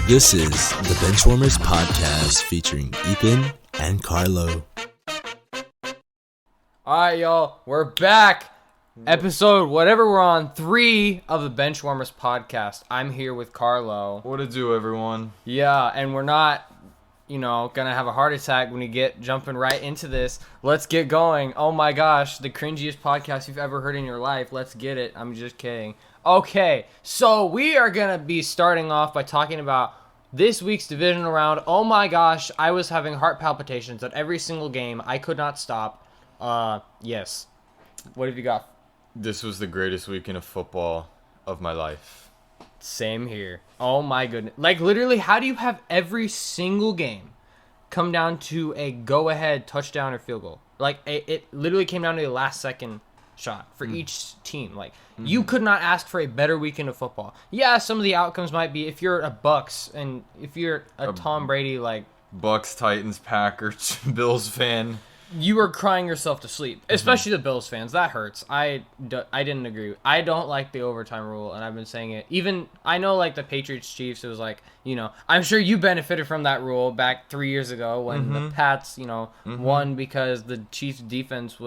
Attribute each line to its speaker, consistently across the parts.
Speaker 1: This is the Benchwarmers Podcast featuring Ethan and Carlo.
Speaker 2: Alright, y'all, we're back. Episode, whatever we're on, 3 of the Benchwarmers Podcast. I'm here with Carlo.
Speaker 3: What to do, everyone?
Speaker 2: Yeah, and we're not, gonna have a heart attack when we get jumping right into this. Let's get going. Oh my gosh, the cringiest podcast you've ever heard in your life. Let's get it. I'm just kidding. Okay, so we are gonna be starting off by talking about this week's divisional round. Oh my gosh, I was having heart palpitations at every single game. I could not stop. Yes. What have you got?
Speaker 3: This was the greatest weekend of football of my life.
Speaker 2: Same here. Oh my goodness. Like, literally, how do you have every single game come down to a go-ahead touchdown or field goal? Like, it literally came down to the last second shot for each team. Like, you could not ask for a better weekend of football. Yeah, some of the outcomes might be if you're a Bucks and if you're a Tom Brady, like...
Speaker 3: Bucks, Titans, Packers, Bills fan.
Speaker 2: You were crying yourself to sleep, especially the Bills fans. That hurts. I didn't agree. I don't like the overtime rule, and I've been saying it. Even, I know, like, the Patriots-Chiefs, it was like, I'm sure you benefited from that rule back 3 years ago when the Pats, won because the Chiefs' defense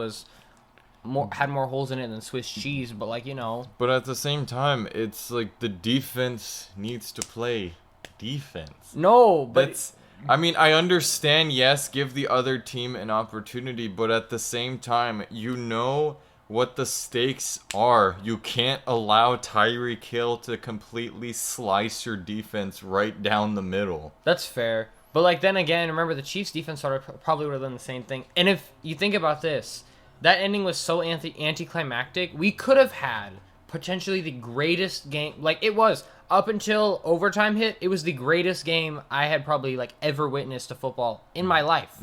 Speaker 2: had more holes in it than Swiss cheese, but, like,
Speaker 3: But at the same time, it's like the defense needs to play defense.
Speaker 2: No, but...
Speaker 3: I understand, yes, give the other team an opportunity, but at the same time, you know what the stakes are. You can't allow Tyreek Hill to completely slice your defense right down the middle.
Speaker 2: That's fair. But, like, then again, remember, the Chiefs' defense probably would have done the same thing. And if you think about this, that ending was so anticlimactic. We could have had potentially the greatest game. Like, it was. Up until overtime hit, it was the greatest game I had probably, like, ever witnessed to football in my life.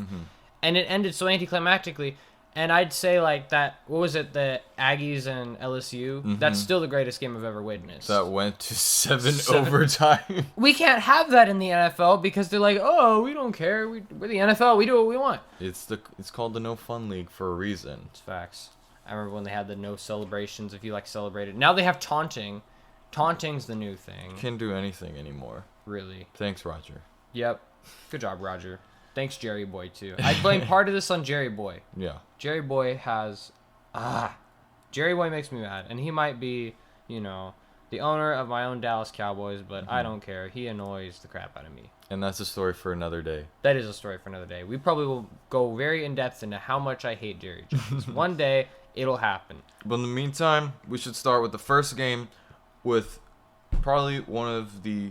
Speaker 2: And it ended so anticlimactically. And I'd say, like, that, what was it, the Aggies and LSU? That's still the greatest game I've ever witnessed.
Speaker 3: That went to seven overtime.
Speaker 2: We can't have that in the NFL because they're like, oh, we don't care. We're the NFL. We do what we want.
Speaker 3: It's called the No Fun League for a reason.
Speaker 2: It's facts. I remember when they had the no celebrations if you, like, celebrated. Now they have taunting. Taunting's the new thing.
Speaker 3: Can't do anything anymore.
Speaker 2: Really.
Speaker 3: Thanks, Roger.
Speaker 2: Yep. Good job, Roger. Thanks, Jerry Boy, too. I blame part of this on Jerry Boy.
Speaker 3: Yeah.
Speaker 2: Jerry Boy has... Jerry Boy makes me mad. And he might be, the owner of my own Dallas Cowboys, but I don't care. He annoys the crap out of me.
Speaker 3: And that's a story for another day.
Speaker 2: That is a story for another day. We probably will go very in-depth into how much I hate Jerry Jones. One day, it'll happen.
Speaker 3: But in the meantime, we should start with the first game with probably one of the,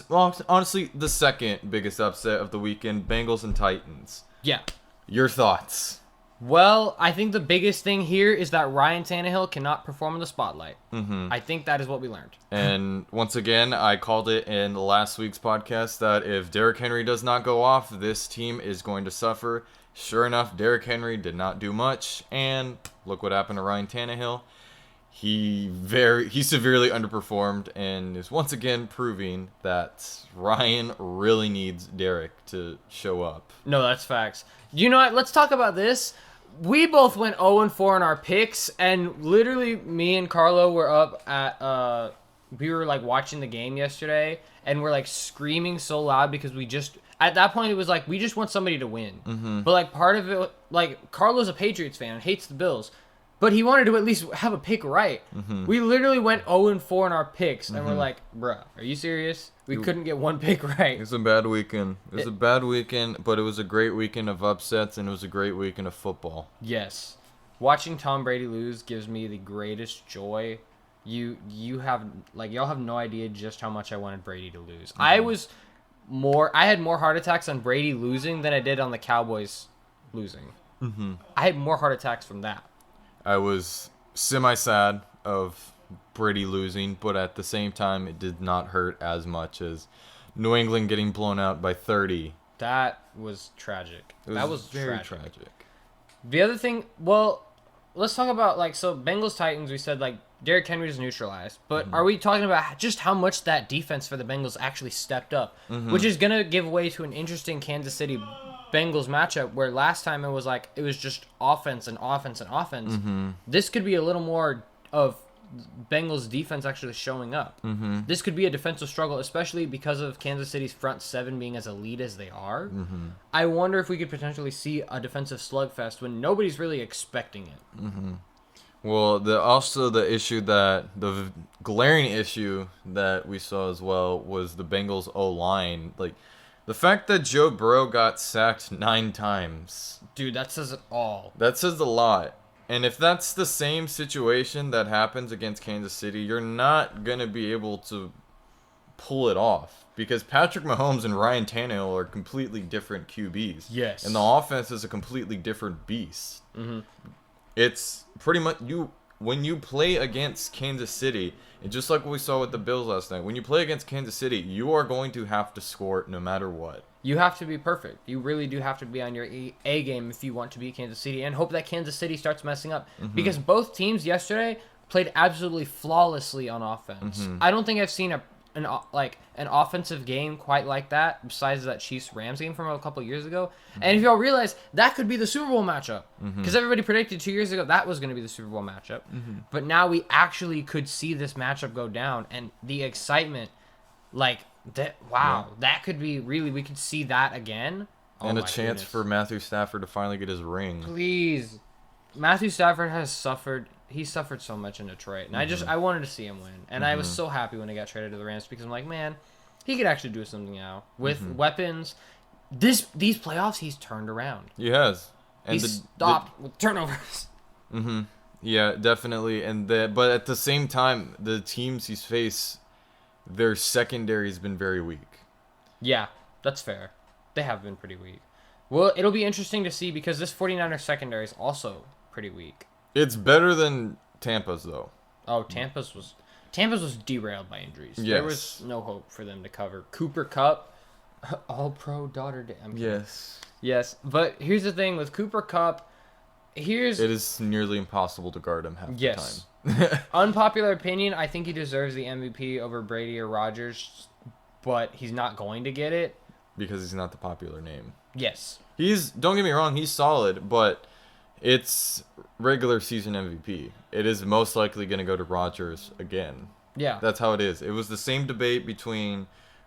Speaker 3: well, honestly, the second biggest upset of the weekend, Bengals and Titans.
Speaker 2: Yeah.
Speaker 3: Your thoughts?
Speaker 2: Well, I think the biggest thing here is that Ryan Tannehill cannot perform in the spotlight. I think that is what we learned.
Speaker 3: And once again, I called it in last week's podcast that if Derrick Henry does not go off, this team is going to suffer. Sure enough, Derrick Henry did not do much, and look what happened to Ryan Tannehill. He severely underperformed and is once again proving that Ryan really needs Derek to show up.
Speaker 2: No, that's facts. You know what? Let's talk about this. We both went 0-4 in our picks, and literally me and Carlo were up at, we were, like, watching the game yesterday, and we're, like, screaming so loud because at that point it was like, we just want somebody to win. But, like, part of it, like, Carlo's a Patriots fan and hates the Bills. But he wanted to at least have a pick right. We literally went 0-4 in our picks, and we're like, bruh, are you serious? We couldn't get one pick right.
Speaker 3: It was a bad weekend. It was a bad weekend, but it was a great weekend of upsets, and it was a great weekend of football.
Speaker 2: Yes. Watching Tom Brady lose gives me the greatest joy. Y'all have no idea just how much I wanted Brady to lose. I had more heart attacks on Brady losing than I did on the Cowboys losing. I had more heart attacks from that.
Speaker 3: I was semi-sad of Brady losing, but at the same time, it did not hurt as much as New England getting blown out by 30.
Speaker 2: That was tragic. That was
Speaker 3: very tragic.
Speaker 2: The other thing, well, let's talk about, like, so Bengals Titans, we said, like, Derrick Henry is neutralized, but are we talking about just how much that defense for the Bengals actually stepped up, which is going to give way to an interesting Kansas City Bengals matchup where last time it was just offense and offense and offense. This could be a little more of Bengals defense actually showing up.
Speaker 3: Mm-hmm.
Speaker 2: This could be a defensive struggle, especially because of Kansas City's front seven being as elite as they are.
Speaker 3: Mm-hmm.
Speaker 2: I wonder if we could potentially see a defensive slugfest when nobody's really expecting it.
Speaker 3: Mm-hmm. Well, the glaring issue that we saw as well was the Bengals O-line. Like, the fact that Joe Burrow got sacked 9 times.
Speaker 2: Dude, that says it all.
Speaker 3: That says a lot. And if that's the same situation that happens against Kansas City, you're not going to be able to pull it off. Because Patrick Mahomes and Ryan Tannehill are completely different QBs.
Speaker 2: Yes.
Speaker 3: And the offense is a completely different beast.
Speaker 2: Mm-hmm.
Speaker 3: It's pretty much when you play against Kansas City, and just like what we saw with the Bills last night, when you play against Kansas City, you are going to have to score no matter what.
Speaker 2: You have to be perfect. You really do have to be on your A game if you want to beat Kansas City, and hope that Kansas City starts messing up.
Speaker 3: Mm-hmm.
Speaker 2: Because both teams yesterday played absolutely flawlessly on offense.
Speaker 3: Mm-hmm.
Speaker 2: I don't think I've seen an offensive game quite like that besides that Chiefs-Rams game from a couple years ago. Mm-hmm. And if y'all realize, that could be the Super Bowl matchup. Because everybody predicted 2 years ago that was going to be the Super Bowl matchup. Mm-hmm. But now we actually could see this matchup go down, and the excitement, like, that could be really, we could see that again.
Speaker 3: And a chance for Matthew Stafford to finally get his ring.
Speaker 2: Please. Matthew Stafford has suffered. He suffered so much in Detroit. And I wanted to see him win. And I was so happy when he got traded to the Rams because I'm like, man, he could actually do something now. With weapons. These playoffs, he's turned around.
Speaker 3: He has.
Speaker 2: And he stopped with turnovers.
Speaker 3: Mm-hmm. Yeah, definitely. But at the same time, the teams he's faced, their secondary has been very weak.
Speaker 2: Yeah, that's fair. They have been pretty weak. Well, it'll be interesting to see because this 49ers secondary is also pretty weak.
Speaker 3: It's better than Tampa's, though.
Speaker 2: Oh, Tampa's was derailed by injuries.
Speaker 3: Yes.
Speaker 2: There was no hope for them to cover. Cooper Kupp, all-pro daughter day. Yes, but here's the thing with Cooper Kupp. It
Speaker 3: is nearly impossible to guard him half the time.
Speaker 2: Unpopular opinion, I think he deserves the MVP over Brady or Rodgers, but he's not going to get it.
Speaker 3: Because he's not the popular name.
Speaker 2: Yes.
Speaker 3: Don't get me wrong, he's solid, but it's regular season MVP. It is most likely going to go to Rodgers again.
Speaker 2: Yeah.
Speaker 3: That's how it is. It was the same debate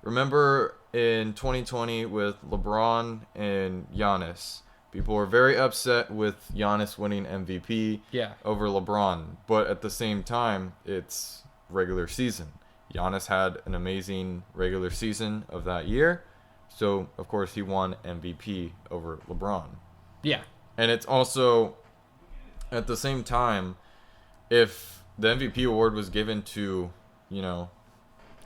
Speaker 3: remember in 2020 with LeBron and Giannis. People were very upset with Giannis winning MVP over LeBron. But at the same time, it's regular season. Giannis had an amazing regular season of that year. So, of course, he won MVP over LeBron.
Speaker 2: Yeah.
Speaker 3: And it's also, at the same time, if the MVP award was given to,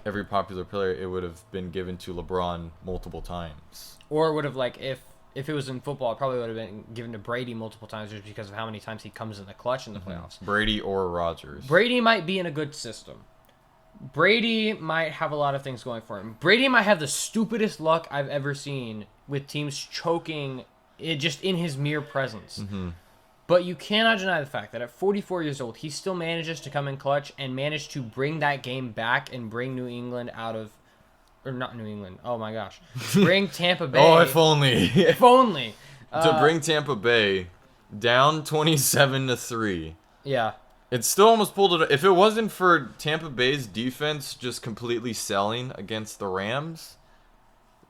Speaker 3: every popular player, it would have been given to LeBron multiple times.
Speaker 2: Or it would have, if it was in football, it probably would have been given to Brady multiple times just because of how many times he comes in the clutch in the playoffs.
Speaker 3: Brady or Rodgers.
Speaker 2: Brady might be in a good system. Brady might have a lot of things going for him. Brady might have the stupidest luck I've ever seen with teams choking it just in his mere presence.
Speaker 3: Mm-hmm.
Speaker 2: But you cannot deny the fact that at 44 years old, he still manages to come in clutch and manage to bring that game back and bring New England out of... Or not New England. Oh, my gosh. Bring Tampa Bay...
Speaker 3: Oh, if only.
Speaker 2: If only.
Speaker 3: To bring Tampa Bay down 27-3.
Speaker 2: Yeah.
Speaker 3: It still almost pulled it. If it wasn't for Tampa Bay's defense just completely selling against the Rams,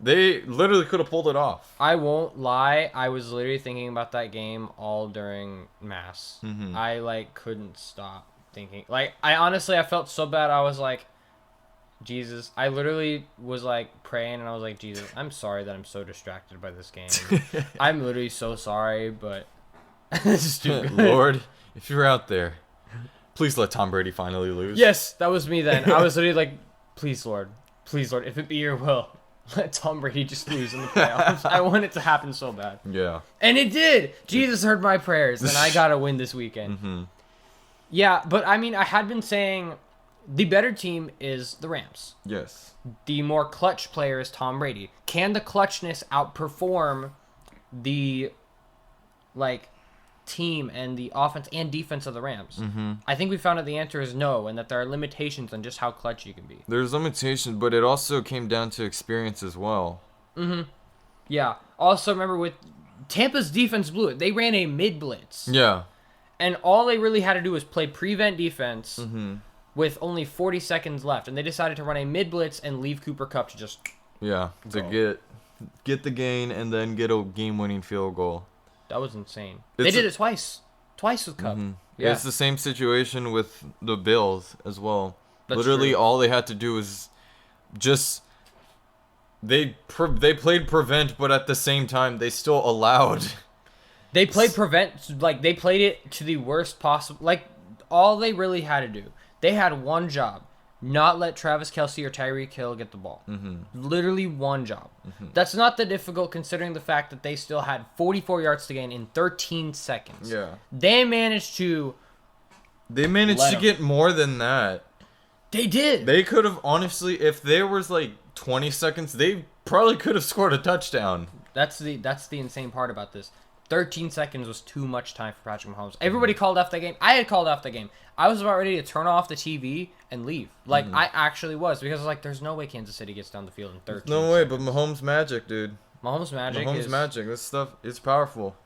Speaker 3: they literally could have pulled it off.
Speaker 2: I won't lie. I was literally thinking about that game all during Mass.
Speaker 3: Mm-hmm.
Speaker 2: I, couldn't stop thinking. I felt so bad. I was like, Jesus. I literally was, praying, and I was like, Jesus, I'm sorry that I'm so distracted by this game. I'm literally so sorry, but... Stupid.
Speaker 3: Lord, if you're out there, please let Tom Brady finally lose.
Speaker 2: Yes, that was me then. I was literally like, please, Lord, if it be your will, let Tom Brady just lose in the playoffs. I want it to happen so bad.
Speaker 3: Yeah.
Speaker 2: And it did. Jesus heard my prayers, and I got to win this weekend.
Speaker 3: Mm-hmm.
Speaker 2: Yeah, but I had been saying the better team is the Rams.
Speaker 3: Yes.
Speaker 2: The more clutch player is Tom Brady. Can the clutchness outperform the, team and the offense and defense of the Rams?
Speaker 3: Mm-hmm.
Speaker 2: I think we found out the answer is no, and that there are limitations on just how clutch you can be.
Speaker 3: There's limitations, but it also came down to experience as well.
Speaker 2: Mm-hmm. Yeah. Also, remember with Tampa's defense blew it. They ran a mid blitz.
Speaker 3: Yeah.
Speaker 2: And all they really had to do was play prevent defense
Speaker 3: Mm-hmm.
Speaker 2: with only 40 seconds left. And they decided to run a mid-blitz and leave Cooper Kupp to just
Speaker 3: Yeah, to
Speaker 2: go.
Speaker 3: get the gain and then get a game-winning field goal.
Speaker 2: That was insane. They did it twice. Twice with Kupp.
Speaker 3: Mm-hmm.
Speaker 2: Yeah.
Speaker 3: It's the same situation with the Bills as well.
Speaker 2: That's
Speaker 3: Literally,
Speaker 2: true.
Speaker 3: all they had to do was just they played prevent, but at the same time, they still allowed.
Speaker 2: They played prevent, like, they played it to the worst possible. Like, all they really had to do, they had one job. Not let Travis Kelce or Tyreek Hill get the ball.
Speaker 3: Mm-hmm.
Speaker 2: Literally one job. Mm-hmm. That's not that difficult considering the fact that they still had 44 yards to gain in 13 seconds.
Speaker 3: Yeah.
Speaker 2: They managed to
Speaker 3: get more than that.
Speaker 2: They did.
Speaker 3: They could have, honestly, if there was like 20 seconds, they probably could have scored a touchdown.
Speaker 2: That's the insane part about this. 13 seconds was too much time for Patrick Mahomes. Everybody called off the game. I had called off the game. I was about ready to turn off the TV and leave. Like, I actually was. Because, like, there's no way Kansas City gets down the field in 13
Speaker 3: No way, but Mahomes magic, dude.
Speaker 2: Mahomes magic
Speaker 3: magic. This stuff is powerful.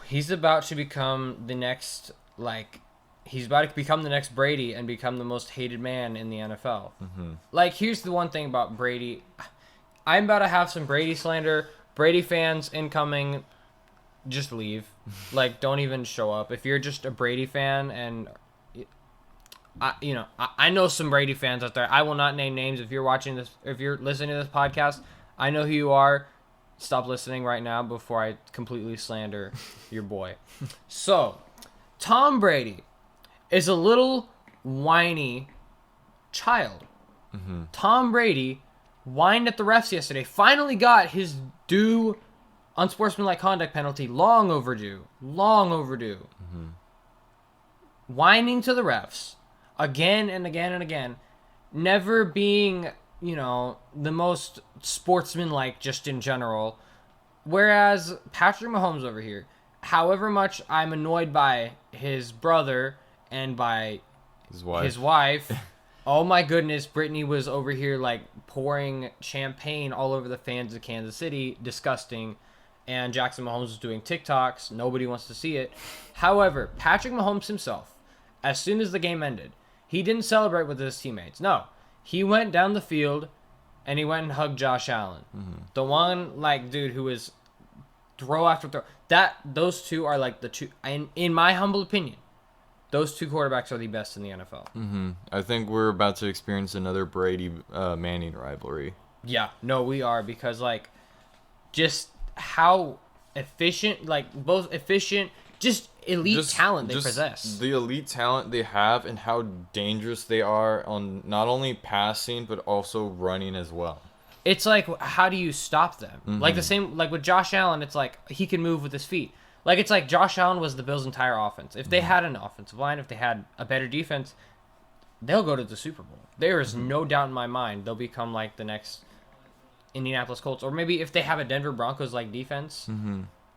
Speaker 2: He's about to become the next, like... He's about to become the next Brady and become the most hated man in the NFL. Mm-hmm. Like, here's the one thing about Brady. I'm about to have some Brady slander. Brady fans incoming... Just leave. Like, don't even show up. If you're just a Brady fan and... I know some Brady fans out there. I will not name names. If you're watching this, if you're listening to this podcast, I know who you are. Stop listening right now before I completely slander your boy. So, Tom Brady is a little whiny child. Mm-hmm. Tom Brady whined at the refs yesterday. Finally got his due unsportsmanlike conduct penalty. Long overdue. Mm-hmm. Whining to the refs. Again and again and again. Never being, the most sportsmanlike just in general. Whereas Patrick Mahomes over here, however much I'm annoyed by his brother and by his wife oh my goodness, Brittany was over here like pouring champagne all over the fans of Kansas City. Disgusting. And Jackson Mahomes was doing TikToks. Nobody wants to see it. However, Patrick Mahomes himself, as soon as the game ended, he didn't celebrate with his teammates. No. He went down the field and he went and hugged Josh Allen. Mm-hmm. The one, dude who was throw after throw. Those two are like the two, in my humble opinion, those two quarterbacks are the best in the NFL.
Speaker 3: Mm-hmm. I think we're about to experience another Brady-Manning rivalry.
Speaker 2: Yeah. No, we are because, just how efficient, both efficient, just elite talent they possess.
Speaker 3: The elite talent they have and how dangerous they are on not only passing but also running as well.
Speaker 2: It's like, how do you stop them? Mm-hmm. The same, with Josh Allen, it's like he can move with his feet. It's like Josh Allen was the Bills' entire offense. If they had an offensive line, if they had a better defense, they'll go to the Super Bowl. There is no doubt in my mind they'll become the next Indianapolis Colts. Or maybe if they have a Denver Broncos-like defense,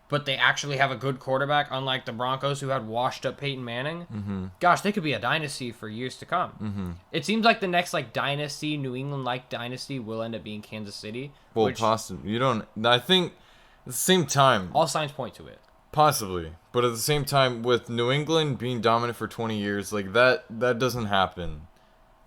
Speaker 2: but they actually have a good quarterback, unlike the Broncos who had washed-up Peyton Manning, gosh, they could be a dynasty for years to come. It seems like the next dynasty, New England-like dynasty, will end up being Kansas City.
Speaker 3: Well, possibly. I think at the same time...
Speaker 2: All signs point to it.
Speaker 3: Possibly. But at the same time, with New England being dominant for 20 years, that doesn't happen.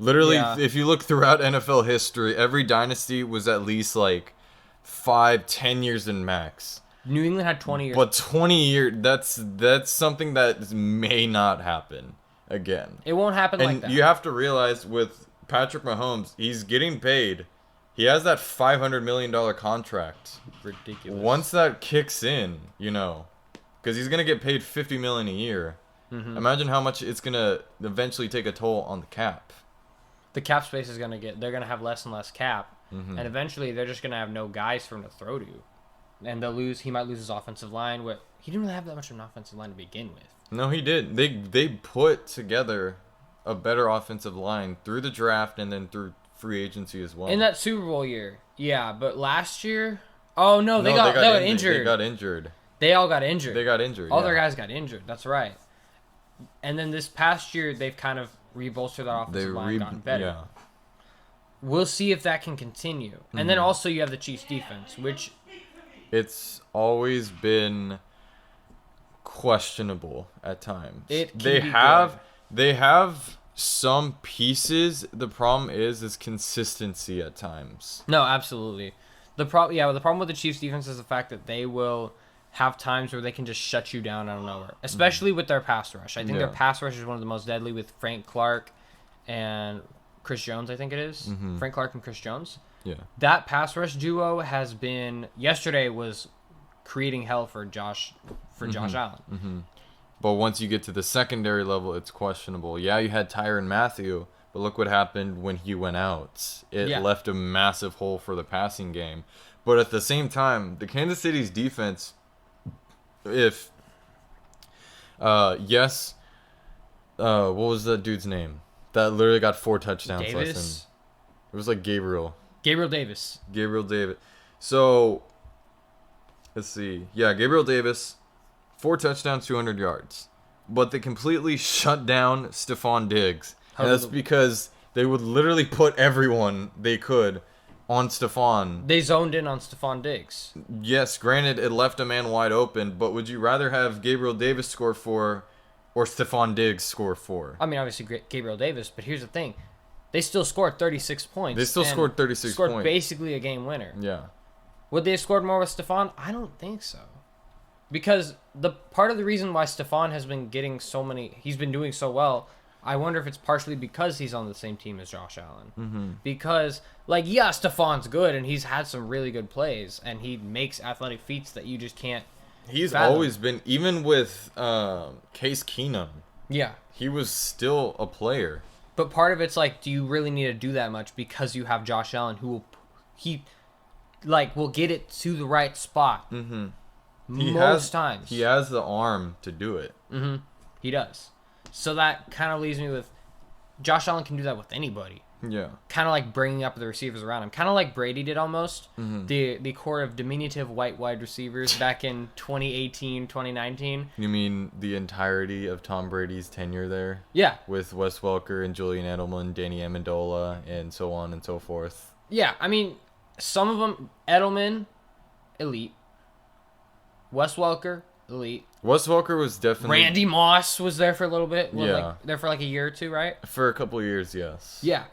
Speaker 3: Literally, if you look throughout NFL history, every dynasty was at least 5-10 years in max.
Speaker 2: New England had 20 years.
Speaker 3: But 20 years, that's something that may not happen again.
Speaker 2: It won't happen like that.
Speaker 3: And you have to realize with Patrick Mahomes, he's getting paid. He has that $500 million contract.
Speaker 2: Ridiculous.
Speaker 3: Once that kicks in, because he's going to get paid $50 million a year. Mm-hmm. Imagine how much it's going to eventually take a toll on the cap.
Speaker 2: The cap space is they're going to have less and less cap. Mm-hmm. And eventually they're just going to have no guys for him to throw to. And he might lose his offensive line. He didn't really have that much of an offensive line to begin with.
Speaker 3: No, he did. They put together a better offensive line through the draft and then through free agency as well.
Speaker 2: In that Super Bowl year. Yeah, but last year... Oh, no, they got injured.
Speaker 3: They got injured.
Speaker 2: They all got injured.
Speaker 3: They got injured,
Speaker 2: All their guys got injured. That's right. And then this past year, they've kind of rebolstered that offensive line, gotten better. Yeah. We'll see if that can continue. Mm-hmm. And then also you have the Chiefs defense, which...
Speaker 3: It's always been questionable at times.
Speaker 2: It can
Speaker 3: They
Speaker 2: be
Speaker 3: have
Speaker 2: good.
Speaker 3: they have some pieces. The problem is consistency at times.
Speaker 2: No, absolutely. The problem with the Chiefs defense is the fact that they will have times where they can just shut you down out of nowhere, especially with their pass rush. I think their pass rush is one of the most deadly with Frank Clark and Chris Jones, I think it is. Frank Clark and Chris Jones.
Speaker 3: Yeah.
Speaker 2: That pass rush duo has been yesterday was creating hell for Josh Allen.
Speaker 3: But once you get to the secondary level, it's questionable. Yeah, you had Tyrann Mathieu, but look what happened when he went out. It left a massive hole for the passing game. But at the same time, the Kansas City's defense, what was that dude's name? That literally got 4 touchdowns last
Speaker 2: Davis?
Speaker 3: It was like Gabriel
Speaker 2: Davis.
Speaker 3: So, let's see. Yeah, Gabriel Davis, 4 touchdowns, 200 yards. But they completely shut down Stephon Diggs. And that's because they would literally put everyone they could on Stephon.
Speaker 2: They zoned in on Stephon Diggs.
Speaker 3: Yes, granted, it left a man wide open, but would you rather have Gabriel Davis score 4 or Stephon Diggs score 4?
Speaker 2: I mean, obviously Gabriel Davis, but here's the thing. They still scored 36 points.
Speaker 3: They still scored 36
Speaker 2: scored
Speaker 3: points.
Speaker 2: Basically a game winner.
Speaker 3: Yeah.
Speaker 2: Would they have scored more with Stephon? I don't think so. Because the part of the reason why Stephon has been getting he's been doing so well, I wonder if it's partially because he's on the same team as Josh Allen. Because, Stephon's good, and he's had some really good plays, and he makes athletic feats that you just can't
Speaker 3: He's
Speaker 2: fathom.
Speaker 3: always been, even with Case Keenum,
Speaker 2: Yeah.
Speaker 3: he was still a player.
Speaker 2: But part of it's do you really need to do that much because you have Josh Allen who will get it to the right spot most times.
Speaker 3: He has the arm to do it.
Speaker 2: He does. So that kind of leaves me with Josh Allen can do that with anybody.
Speaker 3: Yeah.
Speaker 2: Kind of like bringing up the receivers around him. Kind of like Brady did almost. The core of diminutive white wide receivers back in 2018, 2019.
Speaker 3: You mean the entirety of Tom Brady's tenure there?
Speaker 2: Yeah.
Speaker 3: With Wes Welker and Julian Edelman, Danny Amendola, and so on and so forth.
Speaker 2: Yeah, I mean, some of them, Edelman, elite. Wes Welker, elite.
Speaker 3: Wes Welker was definitely...
Speaker 2: Randy Moss was there for a little bit.
Speaker 3: Yeah.
Speaker 2: There for a year or two, right?
Speaker 3: For a couple of years, yes.
Speaker 2: Yeah.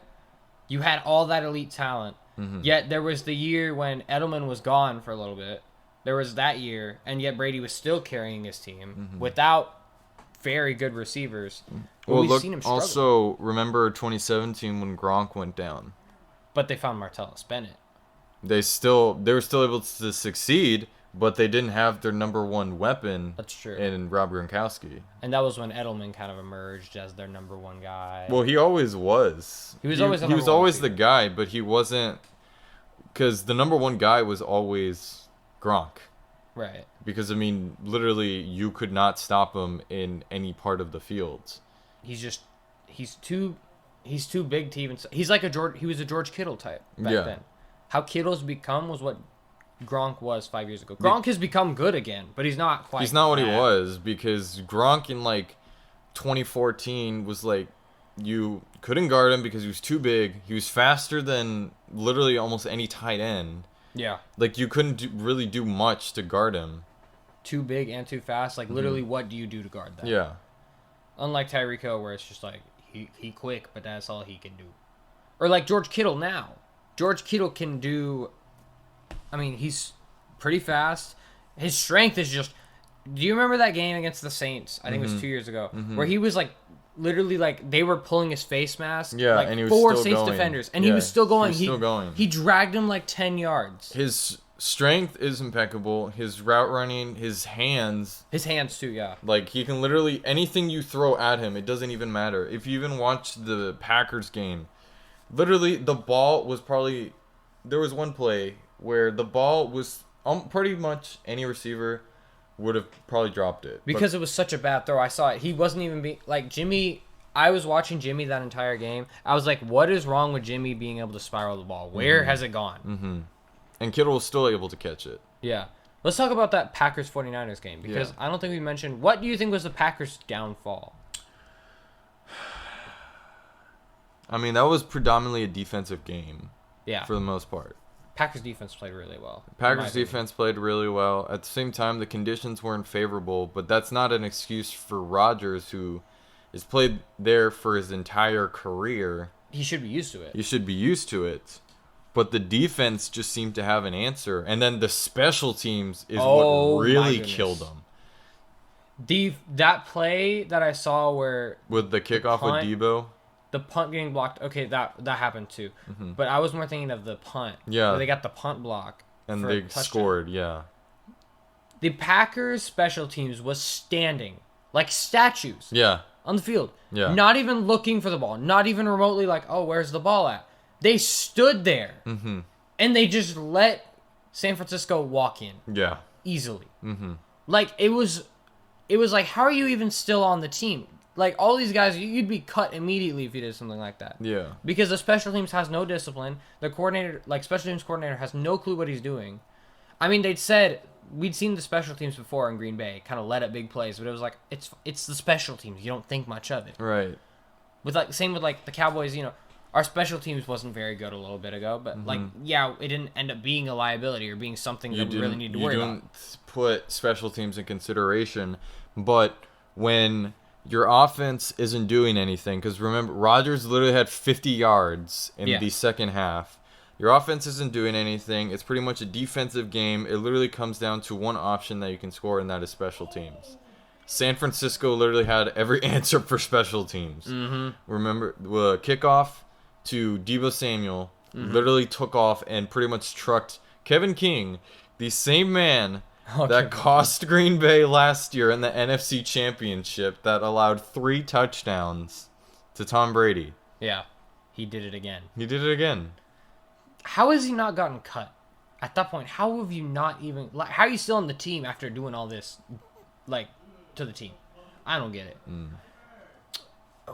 Speaker 2: You had all that elite talent. Yet there was the year when Edelman was gone for a little bit. There was that year, and yet Brady was still carrying his team without very good receivers.
Speaker 3: Well,
Speaker 2: we've
Speaker 3: look,
Speaker 2: seen him struggle.
Speaker 3: also, remember 2017 when Gronk went down?
Speaker 2: But they found Martellus Bennett.
Speaker 3: They were still able to succeed, but they didn't have their number one weapon.
Speaker 2: That's true.
Speaker 3: In Rob Gronkowski.
Speaker 2: And that was when Edelman kind of emerged as their number one guy.
Speaker 3: Well, he always was.
Speaker 2: He was always the
Speaker 3: he was
Speaker 2: number one
Speaker 3: always the
Speaker 2: receiver.
Speaker 3: guy, but he wasn't, because the number one guy was always Gronk.
Speaker 2: Right.
Speaker 3: Because I mean, literally, you could not stop him in any part of the field.
Speaker 2: He's too big to even. He's like he was a George Kittle type back then. How Kittle's become was what Gronk was 5 years ago. Gronk has become good again, but he's not quite.
Speaker 3: He's not what he
Speaker 2: that.
Speaker 3: was, because Gronk in 2014 was you couldn't guard him because he was too big. He was faster than literally almost any tight end.
Speaker 2: Yeah.
Speaker 3: You couldn't really do much to guard him.
Speaker 2: Too big and too fast. Literally, what do you do to guard that?
Speaker 3: Yeah.
Speaker 2: Unlike Tyreek Hill, where it's just he quick, but that's all he can do. Or George Kittle now. George Kittle can do. I mean, he's pretty fast. His strength is just. Do you remember that game against the Saints? I think it was 2 years ago, where he was literally they were pulling his face mask.
Speaker 3: Yeah, and he was
Speaker 2: four
Speaker 3: still
Speaker 2: Saints
Speaker 3: going.
Speaker 2: defenders, and
Speaker 3: Yeah,
Speaker 2: he was still going.
Speaker 3: He was still going.
Speaker 2: He dragged him 10 yards.
Speaker 3: His strength is impeccable. His route running, his hands.
Speaker 2: His hands too, yeah.
Speaker 3: He can literally, anything you throw at him, it doesn't even matter. If you even watch the Packers game, literally the ball was probably, there was one play where the ball was pretty much any receiver would have probably dropped it.
Speaker 2: Because it was such a bad throw. I saw it. He wasn't even Jimmy. I was watching Jimmy that entire game. I was like, what is wrong with Jimmy being able to spiral the ball? Where has it gone?
Speaker 3: And Kittle was still able to catch it.
Speaker 2: Yeah. Let's talk about that Packers 49ers game, because I don't think we mentioned, what do you think was the Packers' downfall?
Speaker 3: I mean, that was predominantly a defensive game.
Speaker 2: Yeah.
Speaker 3: For the most part.
Speaker 2: Packers defense played really well.
Speaker 3: Packers defense played really well. At the same time, the conditions weren't favorable, but that's not an excuse for Rodgers, who has played there for his entire career.
Speaker 2: He should be used to it.
Speaker 3: You should be used to it. But the defense just seemed to have an answer. And then the special teams is what really killed them.
Speaker 2: That play that I saw where...
Speaker 3: With the kickoff with Debo?
Speaker 2: The punt getting blocked. Okay, that happened too. Mm-hmm. But I was more thinking of the punt.
Speaker 3: Yeah.
Speaker 2: Where they got the punt block.
Speaker 3: And they scored, yeah.
Speaker 2: The Packers special teams was standing like statues.
Speaker 3: Yeah.
Speaker 2: On the field.
Speaker 3: Yeah.
Speaker 2: Not even looking for the ball. Not even remotely like, oh, where's the ball at? They stood there.
Speaker 3: Mm-hmm.
Speaker 2: And they just let San Francisco walk in.
Speaker 3: Yeah.
Speaker 2: Easily.
Speaker 3: Mm-hmm.
Speaker 2: Like, it was like, how are you even still on the team? Like, all these guys, you'd be cut immediately if you did something like that.
Speaker 3: Yeah.
Speaker 2: Because the special teams has no discipline. The coordinator, like, special teams coordinator has no clue what he's doing. I mean, we'd seen the special teams before in Green Bay, kind of let up big plays, but it was like, it's the special teams. You don't think much of it.
Speaker 3: Right.
Speaker 2: Same with, like, the Cowboys, our special teams wasn't very good a little bit ago, but, like, yeah, it didn't end up being a liability or being something that we really need to worry about.
Speaker 3: You didn't put special teams in consideration, but when your offense isn't doing anything, because remember, Rodgers literally had 50 yards in the second half. Your offense isn't doing anything. It's pretty much a defensive game. It literally comes down to one option that you can score, and that is special teams. San Francisco literally had every answer for special teams. Mm-hmm. Remember, the kickoff to Deebo Samuel literally took off and pretty much trucked Kevin King, the same man that cost Green Bay last year in the NFC Championship, that allowed 3 touchdowns to Tom Brady.
Speaker 2: Yeah, he did it again. How has he not gotten cut? At that point, how have you not even... how are you still on the team after doing all this, to the team? I don't get it.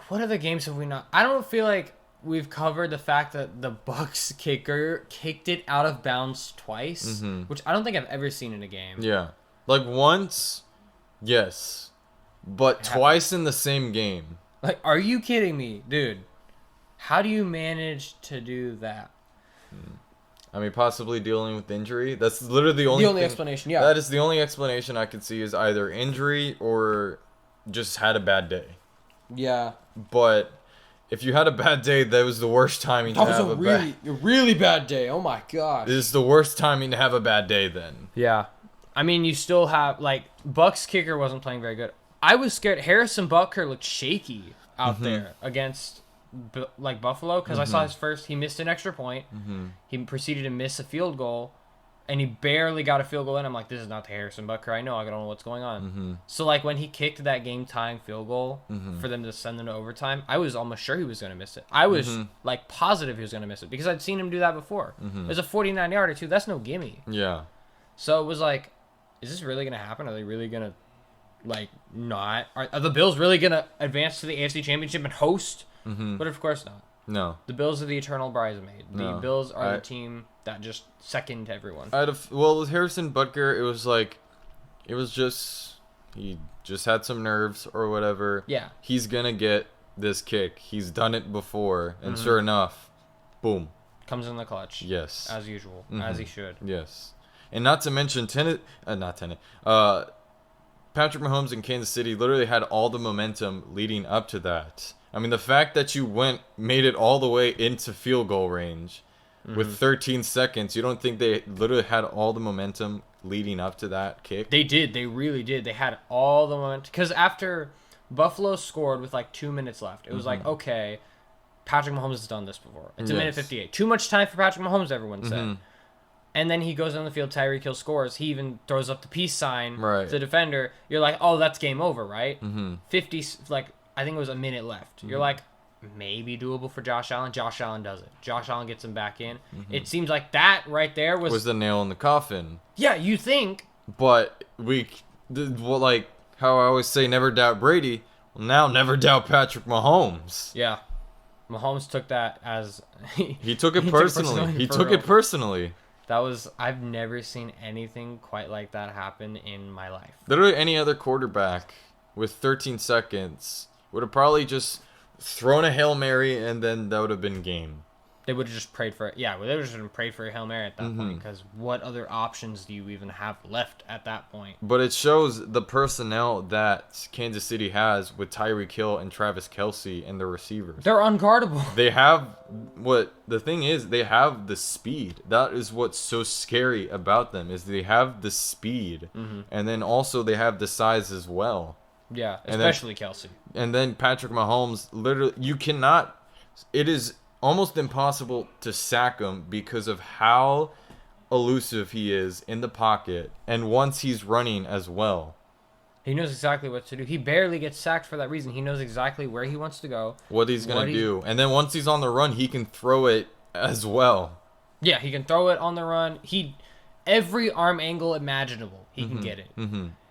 Speaker 2: What other games have we not... I don't feel like we've covered the fact that the Bucks kicker kicked it out of bounds twice, which I don't think I've ever seen in a game.
Speaker 3: Yeah. Like, once, yes. But twice in the same game.
Speaker 2: Like, are you kidding me? Dude, how do you manage to do that?
Speaker 3: I mean, possibly dealing with injury. That's literally the only
Speaker 2: explanation, yeah.
Speaker 3: That is the only explanation I could see, is either injury or just had a bad day.
Speaker 2: Yeah.
Speaker 3: But if you had a bad day, that was the worst timing to have a
Speaker 2: really bad day. Oh my gosh.
Speaker 3: This is the worst timing to have a bad day then.
Speaker 2: Yeah. I mean, you still have, Bucks kicker wasn't playing very good. I was scared. Harrison Butker looked shaky out there against... Buffalo, because I saw his first, he missed an extra point. He proceeded to miss a field goal, and he barely got a field goal in. I'm like, this is not the Harrison Butker I know. I don't know what's going on. So, when he kicked that game-tying field goal for them to send them to overtime, I was almost sure he was going to miss it. I was, positive he was going to miss it, because I'd seen him do that before. It was a 49-yarder, too. That's no gimme.
Speaker 3: Yeah.
Speaker 2: So, it was like, is this really going to happen? Are they really going to, not? Are the Bills really going to advance to the AFC Championship and host? But of course not. No. The Bills are the eternal bridesmaid. The Bills are the team that just second to everyone.
Speaker 3: With Harrison Butker, he just had some nerves or whatever. Yeah. He's going to get this kick. He's done it before. And sure enough, boom.
Speaker 2: Comes in the clutch. Yes. As usual. As he should.
Speaker 3: Yes. And not to mention, Patrick Mahomes in Kansas City literally had all the momentum leading up to that. I mean, the fact that you made it all the way into field goal range with 13 seconds, you don't think they literally had all the momentum leading up to that kick?
Speaker 2: They did. They really did. They had all the momentum. Because after Buffalo scored with 2 minutes left, it was okay, Patrick Mahomes has done this before. It's a minute 58. Too much time for Patrick Mahomes, everyone said. And then he goes on the field, Tyreek Hill scores. He even throws up the peace sign to the defender. You're like, oh, that's game over, right? 50, I think it was a minute left. You're like, maybe doable for Josh Allen. Josh Allen does it. Josh Allen gets him back in. It seems like that right there was
Speaker 3: the nail in the coffin.
Speaker 2: Yeah, you think.
Speaker 3: But how I always say, never doubt Brady. Well, now never doubt Patrick Mahomes.
Speaker 2: Yeah. Mahomes took that as...
Speaker 3: he took it personally. He took it personally.
Speaker 2: I've never seen anything quite like that happen in my life.
Speaker 3: Literally any other quarterback with 13 seconds would have probably just thrown a Hail Mary, and then that would have been game.
Speaker 2: They would have just prayed for it. Yeah, well, they would have just prayed for a Hail Mary at that point, because what other options do you even have left at that point?
Speaker 3: But it shows the personnel that Kansas City has with Tyreek Hill and Travis Kelce and the receivers.
Speaker 2: They're unguardable.
Speaker 3: They have the thing is, they have the speed. That is what's so scary about them, is they have the speed. And then also they have the size as well.
Speaker 2: Yeah, especially Kelce.
Speaker 3: And then Patrick Mahomes, literally, it is almost impossible to sack him because of how elusive he is in the pocket, and once he's running as well.
Speaker 2: He knows exactly what to do. He barely gets sacked for that reason. He knows exactly where he wants to go.
Speaker 3: What he's going to do. And then once he's on the run, he can throw it as well.
Speaker 2: Yeah, he can throw it on the run. Every arm angle imaginable, he can get it.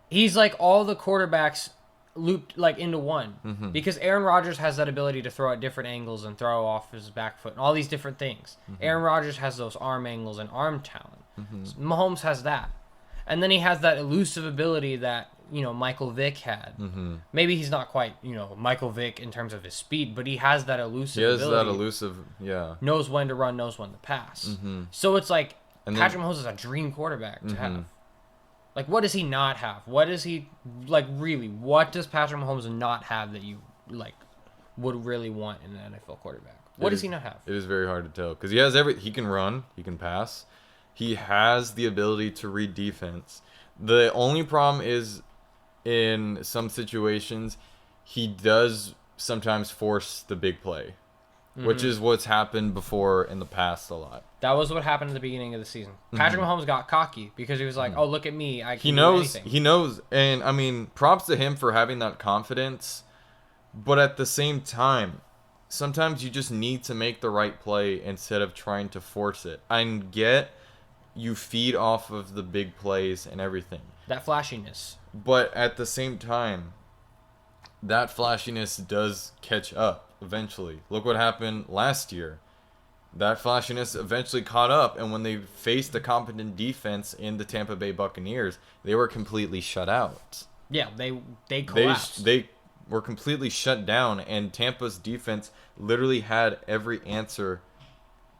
Speaker 2: He's like all the quarterbacks looped like into one, because Aaron Rodgers has that ability to throw at different angles and throw off his back foot and all these different things. Aaron Rodgers has those arm angles and arm talent. Mahomes has that, and then he has that elusive ability that Michael Vick had. Maybe he's not quite Michael Vick in terms of his speed, but he has that elusive ability.
Speaker 3: He has that elusive, yeah.
Speaker 2: Knows when to run, knows when to pass. So it's like Patrick Mahomes is a dream quarterback to have. Like, what does he not have? What does he, like, really, what does Patrick Mahomes not have that you, like, would really want in an NFL quarterback? What does he not have?
Speaker 3: It is very hard to tell, because he has he can run, he can pass, he has the ability to read defense. The only problem is, in some situations, he does sometimes force the big play, which is what's happened before in the past a lot.
Speaker 2: That was what happened at the beginning of the season. Patrick Mahomes got cocky because he was like, "Oh, look at me! I can do anything."
Speaker 3: He knows, and I mean, props to him for having that confidence. But at the same time, sometimes you just need to make the right play instead of trying to force it. And you feed off of the big plays and everything.
Speaker 2: That flashiness.
Speaker 3: But at the same time, that flashiness does catch up eventually. Look what happened last year. That flashiness eventually caught up, and when they faced a competent defense in the Tampa Bay Buccaneers, they were completely shut out.
Speaker 2: Yeah, they collapsed.
Speaker 3: They were completely shut down, and Tampa's defense literally had every answer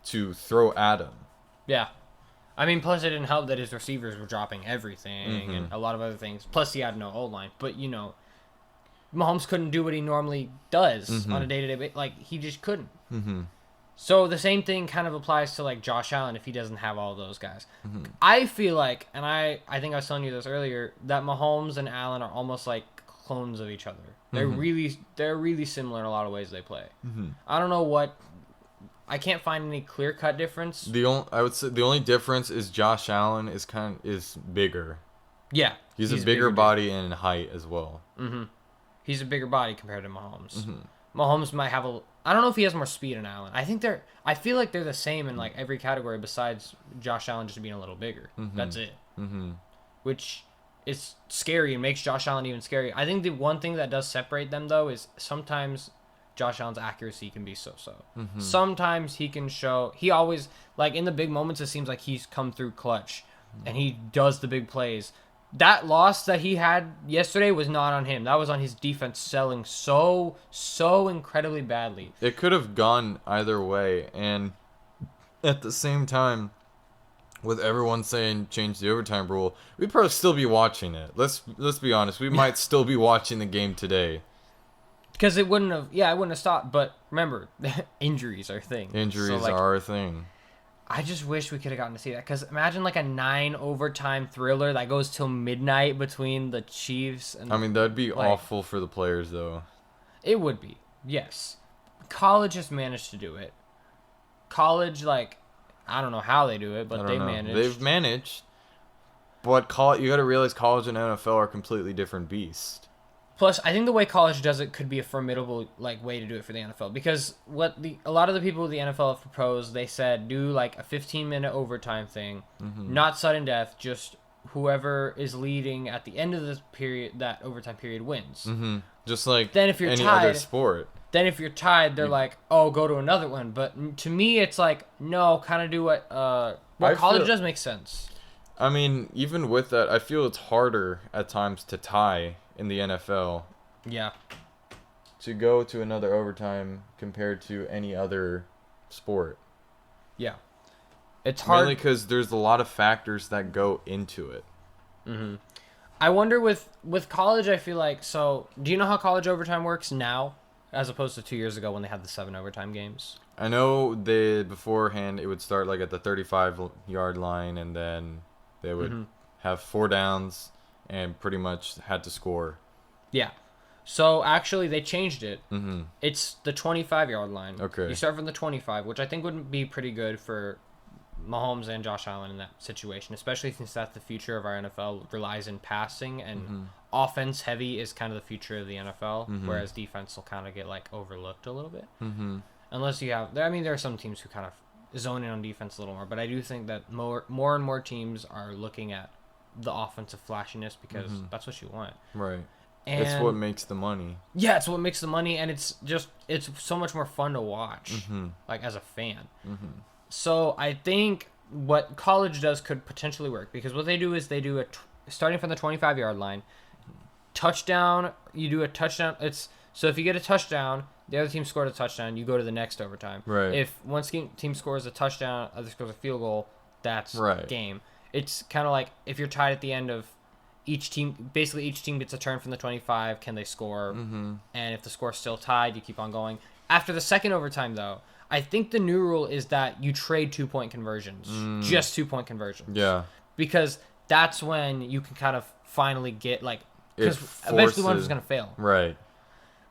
Speaker 3: to throw at him.
Speaker 2: Yeah. I mean, plus it didn't help that his receivers were dropping everything and a lot of other things. Plus he had no O-line. But, Mahomes couldn't do what he normally does on a day-to-day basis. Like, he just couldn't. So the same thing kind of applies to, like, Josh Allen if he doesn't have all those guys. I feel like, and I think I was telling you this earlier, that Mahomes and Allen are almost like clones of each other. They're really similar in a lot of ways they play. I don't know what... I can't find any clear-cut difference.
Speaker 3: I would say the only difference is Josh Allen is bigger.
Speaker 2: Yeah.
Speaker 3: He's a bigger body and height as well.
Speaker 2: He's a bigger body compared to Mahomes. Mahomes might have I don't know if he has more speed than Allen. I feel like they're the same in like every category besides Josh Allen just being a little bigger. That's it. Which is scary and makes Josh Allen even scary. I think the one thing that does separate them though is sometimes Josh Allen's accuracy can be so-so. Sometimes he always, like in the big moments, it seems like he's come through clutch and he does the big plays. That loss that he had yesterday was not on him. That was on his defense selling so incredibly badly.
Speaker 3: It could have gone either way, and at the same time, with everyone saying change the overtime rule, we'd probably still be watching it. Let's be honest. We might still be watching the game today.
Speaker 2: Because it wouldn't have stopped. But remember, injuries are a thing.
Speaker 3: Injuries are a thing.
Speaker 2: I just wish we could have gotten to see that. Because imagine like a 9 overtime thriller that goes till midnight between the Chiefs and...
Speaker 3: I mean, that'd be awful for the players, though.
Speaker 2: It would be, yes. College has managed to do it. College, like, I don't know how they do it, but they managed.
Speaker 3: They've managed. But you got to realize college and NFL are completely different beasts.
Speaker 2: Plus, I think the way college does it could be a formidable way to do it for the NFL, because a lot of the people the NFL have proposed, they said do like a 15-minute overtime thing, not sudden death, just whoever is leading at the end of the period, that overtime period wins.
Speaker 3: Just like
Speaker 2: then if you're
Speaker 3: any
Speaker 2: tied,
Speaker 3: other sport.
Speaker 2: Then if you're tied, they're like, oh, go to another one. But to me, it's like, no, kind of do what college does make sense.
Speaker 3: I mean, even with that, I feel it's harder at times to tie in the NFL.
Speaker 2: Yeah.
Speaker 3: To go to another overtime compared to any other sport.
Speaker 2: Yeah. It's hard.
Speaker 3: Mainly because there's a lot of factors that go into it.
Speaker 2: Mm-hmm. I wonder with college, I feel like, so do you know how college overtime works now as opposed to 2 years ago when they had the 7 overtime games?
Speaker 3: I know beforehand it would start like at the 35-yard line, and then they would have 4 downs and pretty much had to score.
Speaker 2: Yeah. So actually they changed it.
Speaker 3: Mm-hmm.
Speaker 2: It's the 25-yard line.
Speaker 3: Okay.
Speaker 2: You start from the 25, which I think would be pretty good for Mahomes and Josh Allen in that situation, especially since that's the future of our NFL, relies in passing, and offense heavy is kind of the future of the NFL, whereas defense will kind of get like overlooked a little bit. Unless you have, I mean, there are some teams who kind of zone in on defense a little more, but I do think that more and more teams are looking at the offensive flashiness because that's what you want.
Speaker 3: Right.
Speaker 2: And
Speaker 3: it's what makes the money.
Speaker 2: Yeah, it's what makes the money, and it's so much more fun to watch, like as a fan. So I think what college does could potentially work, because what they do is they do starting from the 25-yard line, touchdown. You do a touchdown. So if you get a touchdown, the other team scored a touchdown, you go to the next overtime.
Speaker 3: Right.
Speaker 2: If one team scores a touchdown, other scores a field goal, that's game. It's kind of like if you're tied at the end of each team. Basically, each team gets a turn from the 25. Can they score? And if the score's still tied, you keep on going. After the second overtime, though, I think the new rule is that you trade 2-point conversions. Just 2-point conversions.
Speaker 3: Yeah.
Speaker 2: Because that's when you can kind of finally get, like, because eventually one is going to fail.
Speaker 3: Right.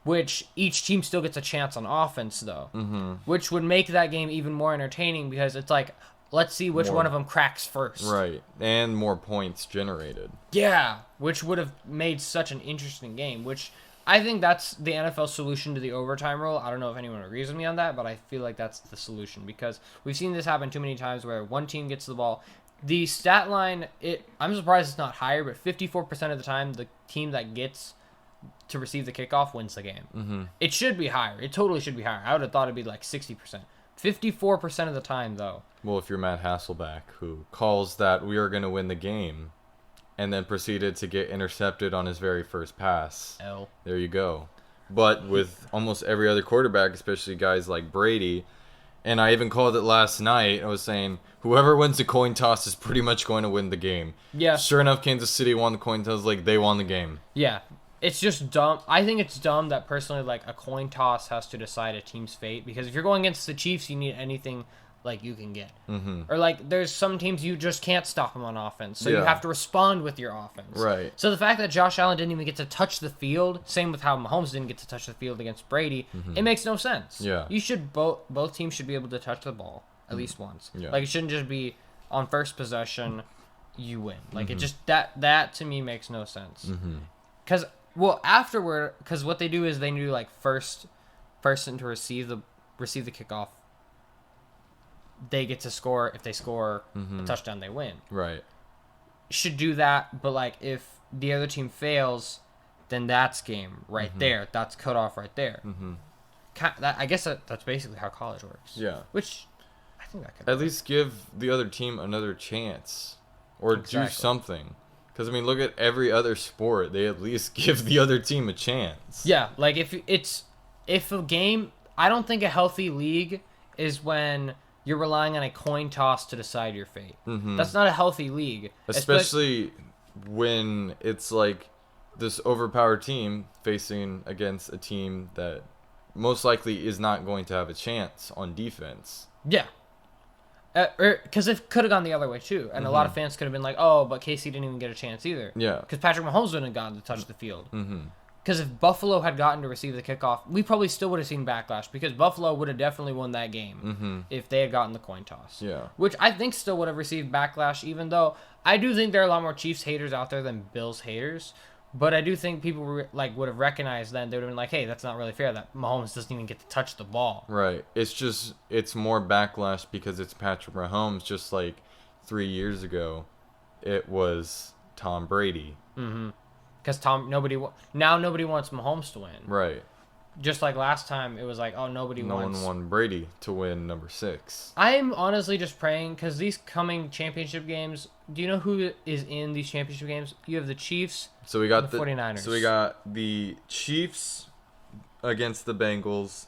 Speaker 2: Which each team still gets a chance on offense, though. Which would make that game even more entertaining, because it's like, let's see which one of them cracks first.
Speaker 3: Right. And more points generated.
Speaker 2: Yeah. Which would have made such an interesting game, which I think that's the NFL solution to the overtime rule. I don't know if anyone agrees with me on that, but I feel like that's the solution, because we've seen this happen too many times where one team gets the ball. The stat line, I'm surprised it's not higher, but 54% of the time, the team that gets to receive the kickoff wins the game. It should be higher. It totally should be higher. I would have thought it'd be like 60%. 54% of the time, though.
Speaker 3: Well, if you're Matt Hasselbeck, who calls that we are going to win the game, and then proceeded to get intercepted on his very first pass. There you go. But with almost every other quarterback, especially guys like Brady, and I even called it last night, I was saying, whoever wins the coin toss is pretty much going to win the game.
Speaker 2: Yeah.
Speaker 3: Sure enough, Kansas City won the coin toss, like, they won the game.
Speaker 2: Yeah. It's just dumb. I think it's dumb that personally, like, a coin toss has to decide a team's fate, because if you're going against the Chiefs, you need anything like you can get. Or like there's some teams you just can't stop them on offense, so you have to respond with your offense.
Speaker 3: Right.
Speaker 2: So the fact that Josh Allen didn't even get to touch the field, same with how Mahomes didn't get to touch the field against Brady, it makes no sense.
Speaker 3: Yeah.
Speaker 2: You should both teams should be able to touch the ball at least once.
Speaker 3: Yeah.
Speaker 2: Like, it shouldn't just be on first possession you win. Like, it just that to me makes no sense. Cuz afterward, cuz what they do is they do like first person to receive the kickoff, they get to score. If they score a touchdown, they win. Right. Should do that, but like if the other team fails, then that's game right there. That's cut off right there. I guess that's basically how college works. Yeah. Which I think that could
Speaker 3: at least give the other team another chance, or do something. Because I mean, look at every other sport; they at least give the other team a chance.
Speaker 2: Yeah, like if a game, I don't think a healthy league is when you're relying on a coin toss to decide your fate. That's not a healthy league.
Speaker 3: Especially when it's like this overpowered team facing against a team that most likely is not going to have a chance on defense.
Speaker 2: Yeah. Because it could have gone the other way, too. And a lot of fans could have been like, oh, but KC didn't even get a chance either. Yeah. Because Patrick Mahomes wouldn't have gotten to touch the field. Because if Buffalo had gotten to receive the kickoff, we probably still would have seen backlash, because Buffalo would have definitely won that game if they had gotten the coin toss. Yeah. Which I think still would have received backlash, even though I do think there are a lot more Chiefs haters out there than Bills haters. But I do think people would have recognized then. They would have been like, hey, that's not really fair that Mahomes doesn't even get to touch the ball.
Speaker 3: Right. It's more backlash because it's Patrick Mahomes, just like 3 years ago it was Tom Brady.
Speaker 2: Because nobody wants Mahomes to win.
Speaker 3: Right.
Speaker 2: Just like last time, it was like, oh, no
Speaker 3: one won Brady to win number 6.
Speaker 2: I'm honestly just praying, because these coming championship games, do you know who is in these championship games? You have the Chiefs.
Speaker 3: So we got
Speaker 2: the 49ers.
Speaker 3: So we got the Chiefs against the Bengals,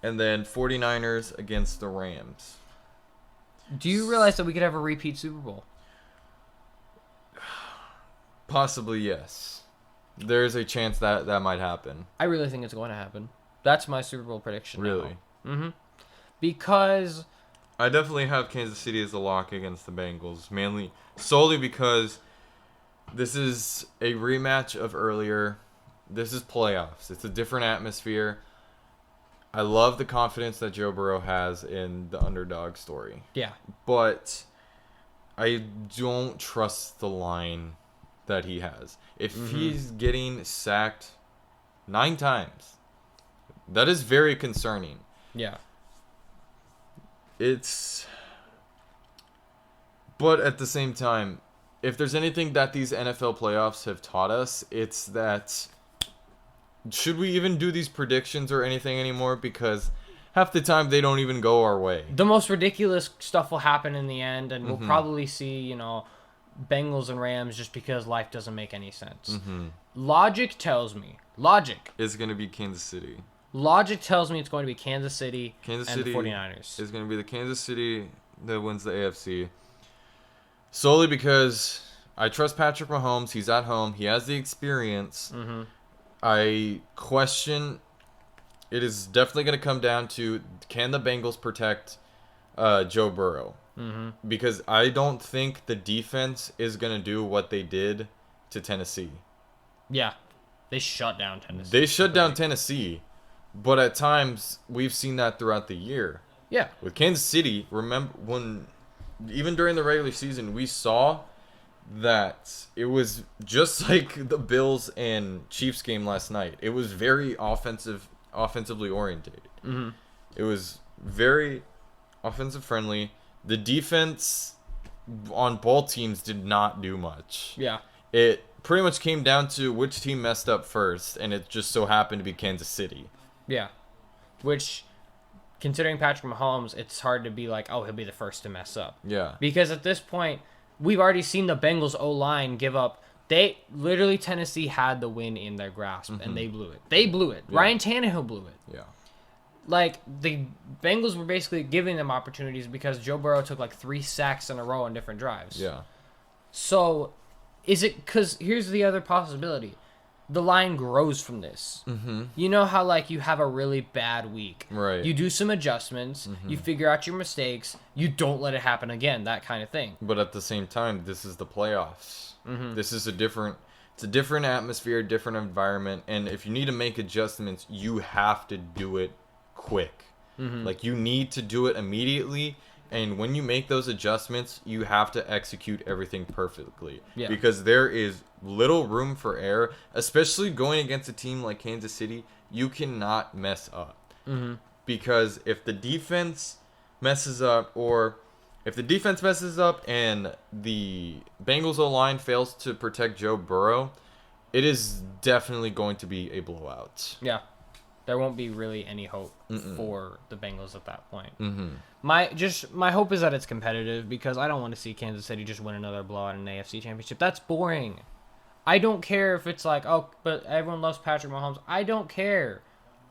Speaker 3: and then 49ers against the Rams.
Speaker 2: Do you realize that we could have a repeat Super Bowl?
Speaker 3: Possibly, yes. There's a chance that might happen.
Speaker 2: I really think it's going to happen. That's my Super Bowl prediction.
Speaker 3: Really?
Speaker 2: Mm-hmm. Because
Speaker 3: I definitely have Kansas City as a lock against the Bengals, solely because this is a rematch of earlier. This is playoffs. It's a different atmosphere. I love the confidence that Joe Burrow has in the underdog story.
Speaker 2: Yeah.
Speaker 3: But I don't trust the line that he has. If he's getting sacked 9 times, that is very concerning.
Speaker 2: Yeah.
Speaker 3: But at the same time, if there's anything that these NFL playoffs have taught us, it's that should we even do these predictions or anything anymore? Because half the time they don't even go our way.
Speaker 2: The most ridiculous stuff will happen in the end, and we'll probably see, Bengals and Rams just because life doesn't make any sense. Logic tells me.
Speaker 3: It's going to be Kansas City.
Speaker 2: Logic tells me it's going to be Kansas City and
Speaker 3: City
Speaker 2: the 49ers.
Speaker 3: Is going to be the Kansas City that wins the AFC. Solely because I trust Patrick Mahomes. He's at home. He has the experience. I question. It is definitely going to come down to, can the Bengals protect Joe Burrow? Because I don't think the defense is going to do what they did to Tennessee.
Speaker 2: Yeah. They shut down Tennessee.
Speaker 3: They shut down Tennessee. But at times, we've seen that throughout the year.
Speaker 2: Yeah.
Speaker 3: With Kansas City, remember when, even during the regular season, we saw that it was just like the Bills and Chiefs game last night. It was very offensively oriented. It was very offensive friendly. The defense on both teams did not do much.
Speaker 2: Yeah.
Speaker 3: It pretty much came down to which team messed up first, and it just so happened to be Kansas City.
Speaker 2: Yeah. Which, considering Patrick Mahomes, it's hard to be like, oh, he'll be the first to mess up.
Speaker 3: Yeah.
Speaker 2: Because at this point, we've already seen the Bengals O-line give up. Tennessee had the win in their grasp, and they blew it. Yeah. Ryan Tannehill blew it.
Speaker 3: Yeah.
Speaker 2: Like, the Bengals were basically giving them opportunities because Joe Burrow took like 3 sacks in a row on different drives.
Speaker 3: Yeah.
Speaker 2: So, is it, because here's the other possibility. The line grows from this. You know how, like, you have a really bad week.
Speaker 3: Right.
Speaker 2: You do some adjustments. You figure out your mistakes. You don't let it happen again, that kind of thing.
Speaker 3: But at the same time, this is the playoffs. This is it's a different atmosphere, different environment. And if you need to make adjustments, you have to do it quick. Like, you need to do it immediately. And when you make those adjustments, you have to execute everything perfectly.
Speaker 2: Yeah.
Speaker 3: Because there is little room for error, especially going against a team like Kansas City. You cannot mess up. Because if the defense messes up, and the Bengals O-line fails to protect Joe Burrow, it is definitely going to be a blowout.
Speaker 2: Yeah. There won't be really any hope for the Bengals at that point. My hope is that it's competitive, because I don't want to see Kansas City just win another blowout in an AFC championship. That's boring. I don't care if it's like, oh, but everyone loves Patrick Mahomes. I don't care.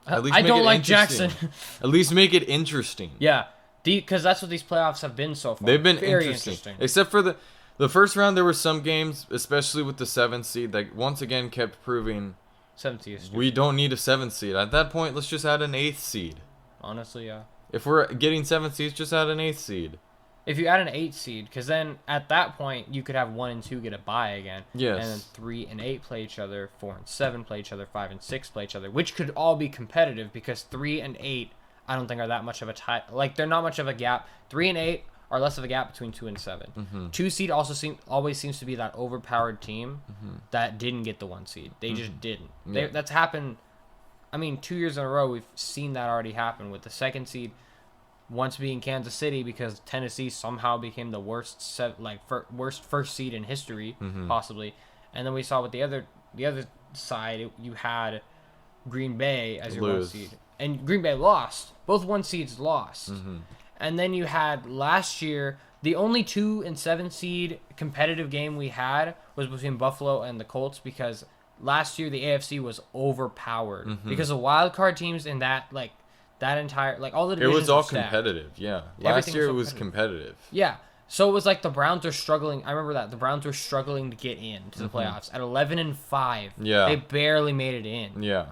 Speaker 2: I don't like Jackson.
Speaker 3: At least make it interesting.
Speaker 2: Yeah, because that's what these playoffs have been so far.
Speaker 3: They've been
Speaker 2: very
Speaker 3: interesting. Except for the first round, there were some games, especially with the 7th seed, that once again kept proving
Speaker 2: 7th seed.
Speaker 3: We don't need a 7th seed. At that point, let's just add an 8th seed.
Speaker 2: Honestly, yeah.
Speaker 3: If we're getting 7th seeds, just add an 8th seed.
Speaker 2: If you add an 8th seed, because then at that point, you could have 1 and 2 get a bye again.
Speaker 3: Yes.
Speaker 2: And then 3 and 8 play each other, 4 and 7 play each other, 5 and 6 play each other, which could all be competitive, because 3 and 8, I don't think are that much of a tie. Like, they're not much of a gap. 3 and 8 are less of a gap between 2 and 7. 2 seed also always seems to be that overpowered team that didn't get the 1 seed. They just didn't.
Speaker 3: Yeah.
Speaker 2: That's happened. I mean, 2 years in a row, we've seen that already happen with the 2nd seed once being Kansas City, because Tennessee somehow became the worst worst first seed in history, possibly. And then we saw with the other side, you had Green Bay as your 1 seed, and Green Bay lost. Both 1 seeds lost. And then you had last year, the only 2 and 7 seed competitive game we had was between Buffalo and the Colts, because last year the AFC was overpowered because the wild card teams in that, like, That entire all the
Speaker 3: It
Speaker 2: divisions
Speaker 3: was all
Speaker 2: were stacked.
Speaker 3: competitive. Yeah, last
Speaker 2: Everything
Speaker 3: year
Speaker 2: was
Speaker 3: it
Speaker 2: so
Speaker 3: was competitive.
Speaker 2: Yeah. So it was like the Browns were struggling. I remember that the Browns were struggling to get into the playoffs at 11-5.
Speaker 3: Yeah.
Speaker 2: They barely made it in.
Speaker 3: Yeah,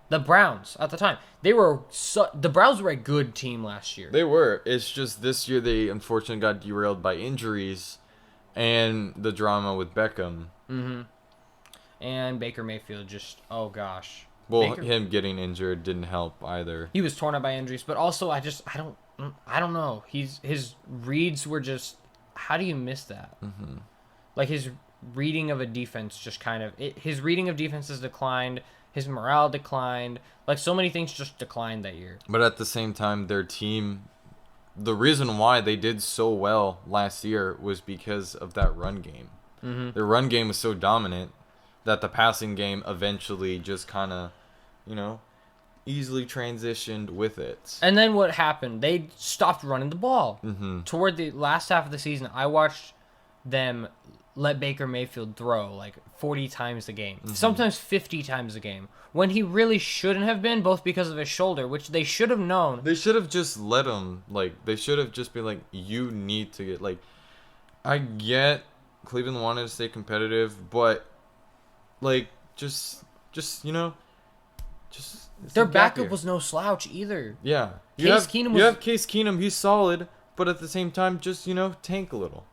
Speaker 2: The Browns at the time, the Browns were a good team last year.
Speaker 3: they were. It's just this year they unfortunately got derailed by injuries and the drama with Beckham.
Speaker 2: And Baker Mayfield oh gosh.
Speaker 3: Well,
Speaker 2: Baker,
Speaker 3: him getting injured didn't help either.
Speaker 2: he was torn up by injuries, but also I don't know. His reads were just, how do you miss that? Like his reading of a defense just his reading of defenses declined. His morale declined. Like so many things just declined that year.
Speaker 3: But at the same time, their team, the reason why they did so well last year was because of that run game. Their run game was so dominant that the passing game eventually just kind of, easily transitioned with it.
Speaker 2: And then what happened? They stopped running the ball. Toward the last half of the season, I watched them let Baker Mayfield throw 40 times a game, sometimes 50 times a game, when he really shouldn't have been, both because of his shoulder, which they should have known.
Speaker 3: They should have just let him, they should have just been you need to get, I get Cleveland wanted to stay competitive, but, just
Speaker 2: Their backup was no slouch either.
Speaker 3: Yeah.
Speaker 2: You have
Speaker 3: Case Keenum, he's solid, but at the same time, just, tank a little.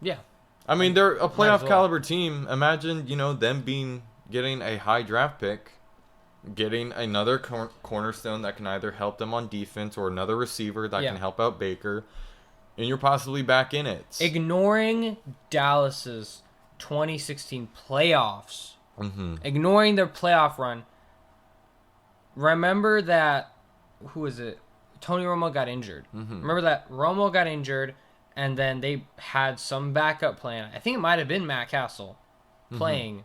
Speaker 2: Yeah.
Speaker 3: I mean, they're a
Speaker 2: Might as
Speaker 3: playoff
Speaker 2: well.
Speaker 3: caliber team. Imagine, them getting a high draft pick, getting another cornerstone that can either help them on defense or another receiver that can help out Baker, and you're possibly back in it.
Speaker 2: Ignoring Dallas's 2016 playoffs, ignoring their playoff run. Remember that, who is it? Tony Romo got injured. Remember that Romo got injured, and then they had some backup plan. I think it might have been Matt Castle playing,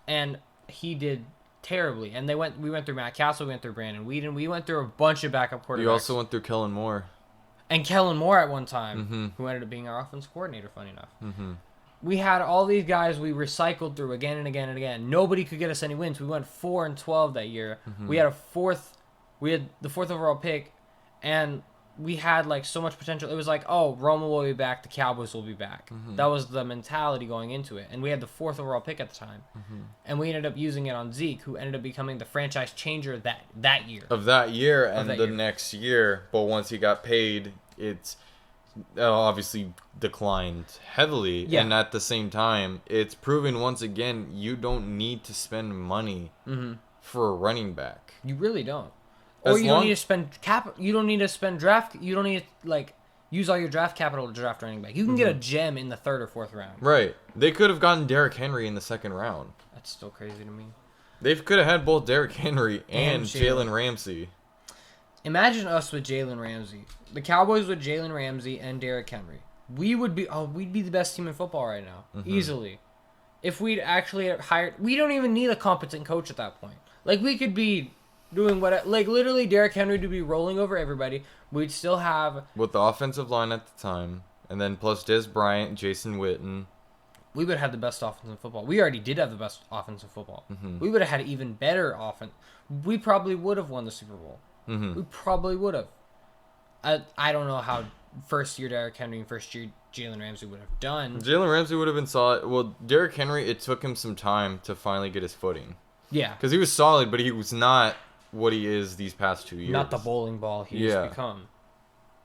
Speaker 2: and he did terribly. And we went through Matt Castle, we went through Brandon Weeden, we went through a bunch of backup quarterbacks.
Speaker 3: You also went through Kellen Moore.
Speaker 2: And Kellen Moore at one time, who ended up being our offensive coordinator, funny enough. We had all these guys we recycled through again and again and again. Nobody could get us any wins. We went 4-12 that year. We had the fourth overall pick, and we had so much potential. It was Romo will be back, the Cowboys will be back. That was the mentality going into it. And we had the fourth overall pick at the time. And we ended up using it on Zeke, who ended up becoming the franchise changer that year.
Speaker 3: Of that year and the
Speaker 2: year.
Speaker 3: next year. But once he got paid, it's obviously declined heavily.
Speaker 2: Yeah.
Speaker 3: And at the same time, it's proven once again you don't need to spend money for a running back.
Speaker 2: You really don't. Or you don't need to spend You don't need to spend draft. You don't need to use all your draft capital to draft running back. You can get a gem in the third or fourth round.
Speaker 3: Right. They could have gotten Derrick Henry in the second round.
Speaker 2: That's still crazy to me.
Speaker 3: They could have had both Derrick Henry and
Speaker 2: Jalen.
Speaker 3: Jalen Ramsey.
Speaker 2: Imagine us with Jalen Ramsey. The Cowboys with Jalen Ramsey and Derrick Henry. We'd be the best team in football right now, easily. If we'd actually hired, we don't even need a competent coach at that point. We could be doing literally Derrick Henry to be rolling over everybody. We'd still have
Speaker 3: With the offensive line at the time, and then plus Des Bryant, Jason Witten.
Speaker 2: We would have the best offense in football. We already did have the best offense in football. We would have had even better offense. We probably would have won the Super Bowl. We probably would have. I don't know how first year Derrick Henry and first year Jalen Ramsey would have done.
Speaker 3: Jalen Ramsey would have been solid. Well, Derrick Henry, it took him some time to finally get his footing.
Speaker 2: Yeah.
Speaker 3: Because he was solid, but he was not what he is these past 2 years.
Speaker 2: Not the bowling ball he's become.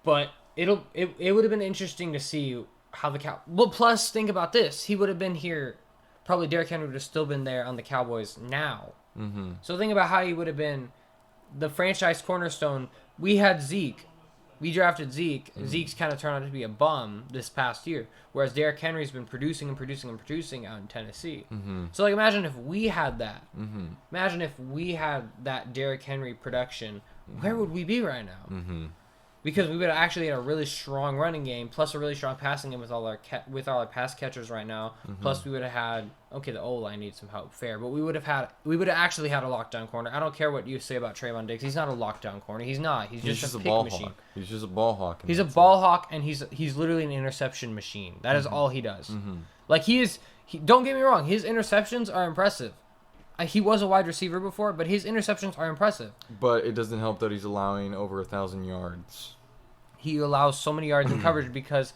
Speaker 2: But it would have been interesting to see how well, plus think about this. He would have been here. Probably Derrick Henry would have still been there on the Cowboys now. So think about how he would have been the franchise cornerstone. We had Zeke. We drafted Zeke. Zeke's kind of turned out to be a bum this past year, whereas Derrick Henry's been producing and producing and producing out in Tennessee. So imagine if we had that. Imagine if we had that Derrick Henry production. Where would we be right now? Because we would have actually had a really strong running game, plus a really strong passing game with all our pass catchers right now. Plus we would have had the O-line needs some help, fair, but we would have actually had a lockdown corner. I don't care what you say about Trayvon Diggs. He's not a lockdown corner. He's not. He's just a pick
Speaker 3: ball
Speaker 2: machine.
Speaker 3: hawk. He's just a ball hawk.
Speaker 2: He's a ball hawk, and he's literally an interception machine. That is all he does. He is. Don't get me wrong. His interceptions are impressive. He was a wide receiver before, but his interceptions are impressive.
Speaker 3: But it doesn't help that he's allowing over 1,000 yards.
Speaker 2: He allows so many yards in coverage because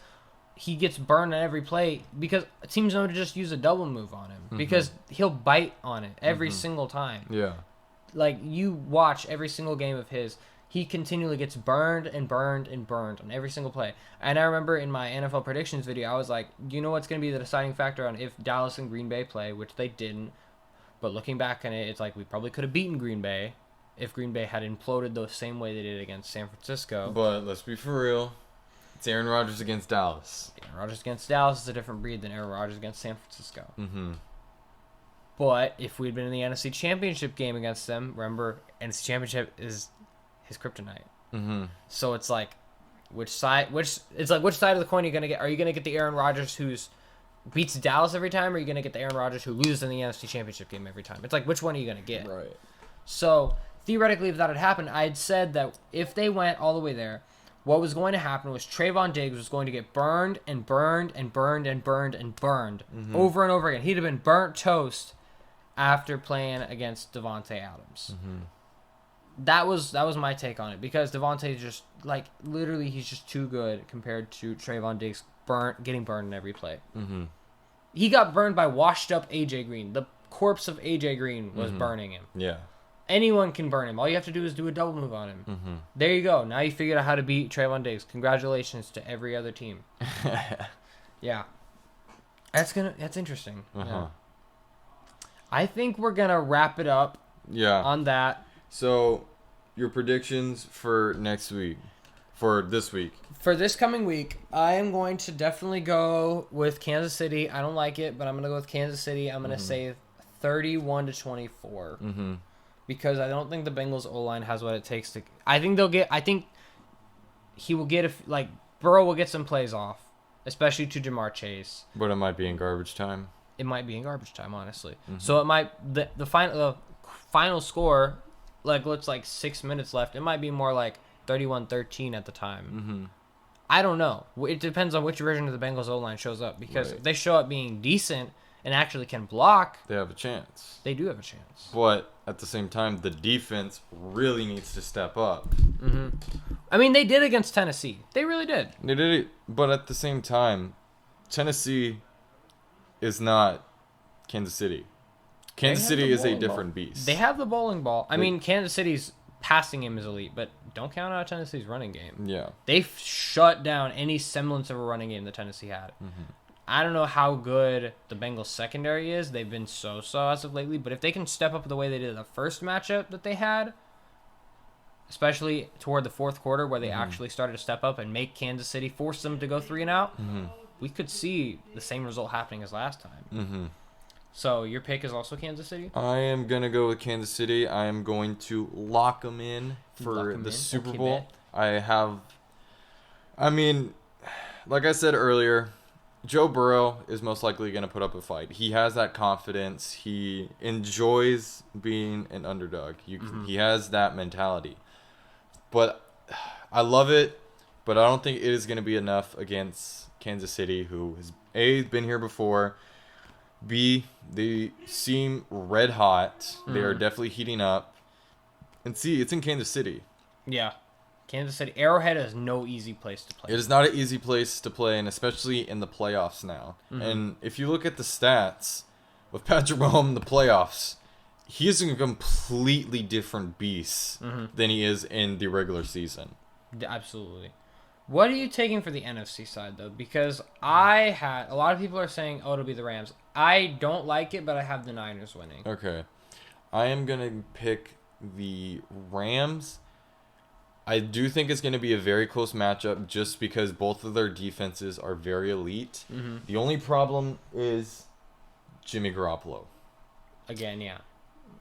Speaker 2: he gets burned on every play because teams know to just use a double move on him because he'll bite on it every single time.
Speaker 3: Yeah.
Speaker 2: Like, you watch every single game of his, he continually gets burned and burned and burned on every single play. And I remember in my NFL predictions video, I was like, you know what's going to be the deciding factor on if Dallas and Green Bay play, which they didn't. But looking back on it, it's like we probably could have beaten Green Bay if Green Bay had imploded the same way they did against San Francisco.
Speaker 3: But let's be for real. It's Aaron Rodgers against Dallas.
Speaker 2: Aaron Rodgers against Dallas is a different breed than Aaron Rodgers against San Francisco.
Speaker 3: Mm-hmm.
Speaker 2: But if we'd been in the NFC Championship game against them, remember, NFC Championship is his kryptonite.
Speaker 3: Mm-hmm.
Speaker 2: So it's like, which side of the coin are you gonna get? Are you gonna get the Aaron Rodgers who's beats Dallas every time, or are you gonna get the Aaron Rodgers who loses in the NFC Championship game every time? It's like, which one are you gonna get?
Speaker 3: Right.
Speaker 2: So theoretically, if that had happened, I'd said that if they went all the way there, what was going to happen was Trayvon Diggs was going to get burned and burned and burned and burned and burned over and over again. He'd have been burnt toast after playing against Devontae Adams. That was my take on it because Devontae just, like, literally he's just too good compared to Trayvon Diggs getting burned in every play. He got burned by washed up AJ Green. The corpse of AJ Green was burning him.
Speaker 3: Yeah.
Speaker 2: Anyone can burn him. All you have to do is do a double move on him. There you go. Now you figured out how to beat Trayvon Diggs. Congratulations to every other team. Yeah. That's interesting. Yeah. I think we're gonna wrap it up on that.
Speaker 3: So, your predictions for next week, for this week.
Speaker 2: For this coming week, I am going to definitely go with Kansas City. I don't like it, but I'm gonna go with Kansas City. I'm gonna say 31-24. Because I don't think the Bengals O-line has what it takes to. I think he will get Burrow will get some plays off, especially to Jamar Chase.
Speaker 3: But it might be in garbage time.
Speaker 2: It might be in garbage time, honestly. So it might the final score, like what's like 6 minutes left. It might be more like 31-13 at the time. I don't know. It depends on which version of the Bengals O-line shows up because if they show up being decent and actually can block,
Speaker 3: they have a chance.
Speaker 2: They do have a chance.
Speaker 3: But at the same time, the defense really needs to step up.
Speaker 2: I mean, they did against Tennessee. They really did.
Speaker 3: They did it, but at the same time, Tennessee is not Kansas City. Kansas City is a different beast.
Speaker 2: They have the bowling ball. I mean, Kansas City's passing game is elite, but don't count out Tennessee's running game.
Speaker 3: Yeah.
Speaker 2: They shut down any semblance of a running game that Tennessee had. I don't know how good the Bengals secondary is. They've been so-so as of lately. But if they can step up the way they did the first matchup that they had, especially toward the fourth quarter where they actually started to step up and make Kansas City, force them to go 3 and out, we could see the same result happening as last time. So your pick is also Kansas City?
Speaker 3: I am going to go with Kansas City. I am going to lock them in for the Super Bowl. I mean, like I said earlier, Joe Burrow is most likely going to put up a fight. He has that confidence. He enjoys being an underdog. He has that mentality. But I love it, but I don't think it is going to be enough against Kansas City, who has A, been here before, B, they seem red hot. They are definitely heating up. And C, it's in Kansas City.
Speaker 2: Yeah. Kansas City. Arrowhead is no easy place to play.
Speaker 3: It is not an easy place to play, and especially in the playoffs now. And if you look at the stats with Patrick Mahomes in the playoffs, he is a completely different beast than he is in the regular season.
Speaker 2: Absolutely. What are you taking for the NFC side, though? Because a lot of people are saying, it'll be the Rams. I don't like it, but I have the Niners winning.
Speaker 3: Okay. I am going to pick the Rams. I do think it's going to be a very close matchup just because both of their defenses are very elite. The only problem is Jimmy Garoppolo.
Speaker 2: Again, yeah.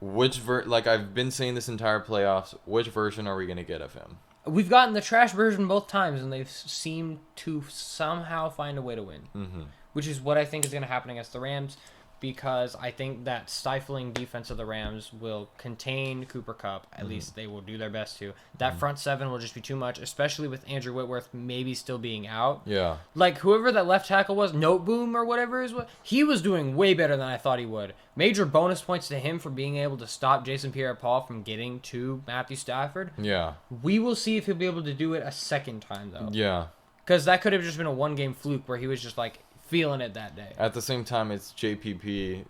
Speaker 3: Like I've been saying this entire playoffs, which version are we going to get of him?
Speaker 2: We've gotten the trash version both times, and they've seemed to somehow find a way to win, which is what I think is going to happen against the Rams. because I think that stifling defense of the Rams will contain Cooper Kupp. At least they will do their best to. That front seven will just be too much, especially with Andrew Whitworth maybe still being out.
Speaker 3: Yeah.
Speaker 2: Like, whoever that left tackle was, Noteboom or whatever is what, he was doing way better than I thought he would. Major bonus points to him for being able to stop Jason Pierre-Paul from getting to Matthew Stafford.
Speaker 3: Yeah.
Speaker 2: We will see if he'll be able to do it a second time, though.
Speaker 3: Yeah.
Speaker 2: Because that could have just been a one-game fluke where he was just, like, feeling it that day.
Speaker 3: At the same time, it's JPP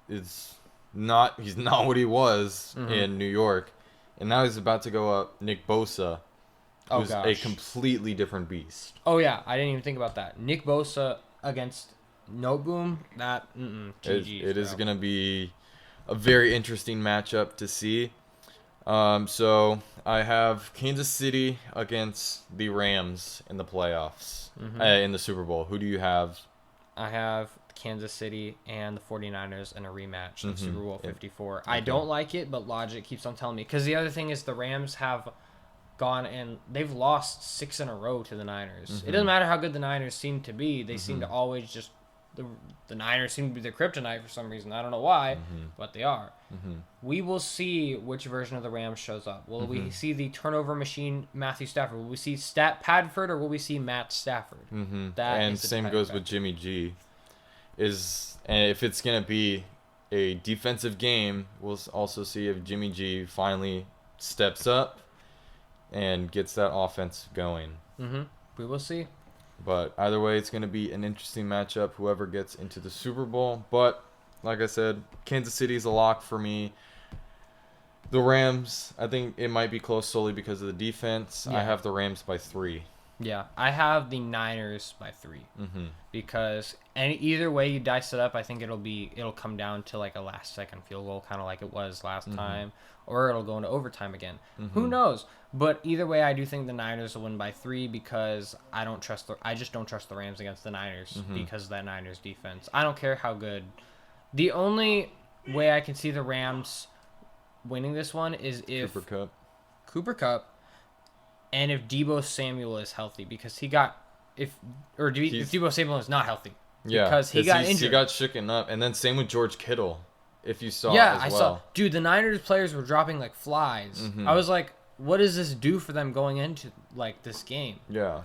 Speaker 3: is not, he's not what he was in New York. And now he's about to go up Nick Bosa, who's a completely different beast.
Speaker 2: Oh, yeah. I didn't even think about that. Nick Bosa against Noteboom, that, GG.
Speaker 3: It is going to be a very interesting matchup to see. So I have Kansas City against the Rams in the playoffs, in the Super Bowl. Who do you have?
Speaker 2: I have Kansas City and the 49ers in a rematch in Super Bowl 54. I don't like it, but logic keeps on telling me. Because the other thing is the Rams have gone and they've lost 6 in a row to the Niners. It doesn't matter how good the Niners seem to be. They seem to always just... The Niners seem to be their kryptonite for some reason. I don't know why, but they are. We will see which version of the Rams shows up. Will we see the turnover machine Matthew Stafford? Will we see Stat Padford or will we see Matt Stafford?
Speaker 3: And same goes with Jimmy G. And if it's going to be a defensive game, we'll also see if Jimmy G finally steps up and gets that offense going.
Speaker 2: We will see.
Speaker 3: But either way, it's going to be an interesting matchup, whoever gets into the Super Bowl. But, like I said, Kansas City is a lock for me. The Rams, I think it might be close solely because of the defense.
Speaker 2: Yeah.
Speaker 3: I have the Rams by 3.
Speaker 2: Yeah, I have the Niners by 3. Because either way you dice it up, I think it'll come down to like a last-second field goal, kind of like it was last time. Or it'll go into overtime again. Who knows? But either way, I do think the Niners will win by 3 because I just don't trust the Rams against the Niners because of that Niners defense. I don't care how good. The only way I can see the Rams winning this one is if Cooper Kupp and if Deebo Samuel is healthy because if Deebo Samuel is not healthy.
Speaker 3: Yeah,
Speaker 2: because he got injured.
Speaker 3: He got shaken up, and then same with George Kittle. If you saw,
Speaker 2: I saw. Dude, the Niners players were dropping like flies. I was like, what does this do for them going into like this game?
Speaker 3: Yeah.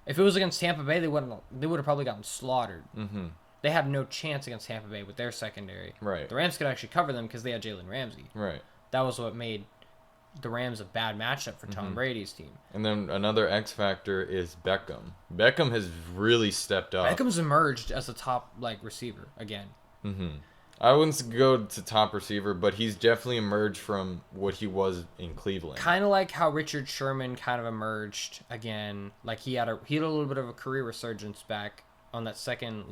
Speaker 2: If it was against Tampa Bay, they would have probably gotten slaughtered. They have no chance against Tampa Bay with their secondary.
Speaker 3: Right.
Speaker 2: The Rams could actually cover them because they had Jalen Ramsey.
Speaker 3: Right.
Speaker 2: That was what made the Rams a bad matchup for Tom Brady's team.
Speaker 3: And then another X factor is Beckham. Beckham has really stepped up.
Speaker 2: Beckham's emerged as a top receiver again.
Speaker 3: I wouldn't go to top receiver, but he's definitely emerged from what he was in Cleveland.
Speaker 2: Kind of like how Richard Sherman kind of emerged again. Like he had a little bit of a career resurgence back on that second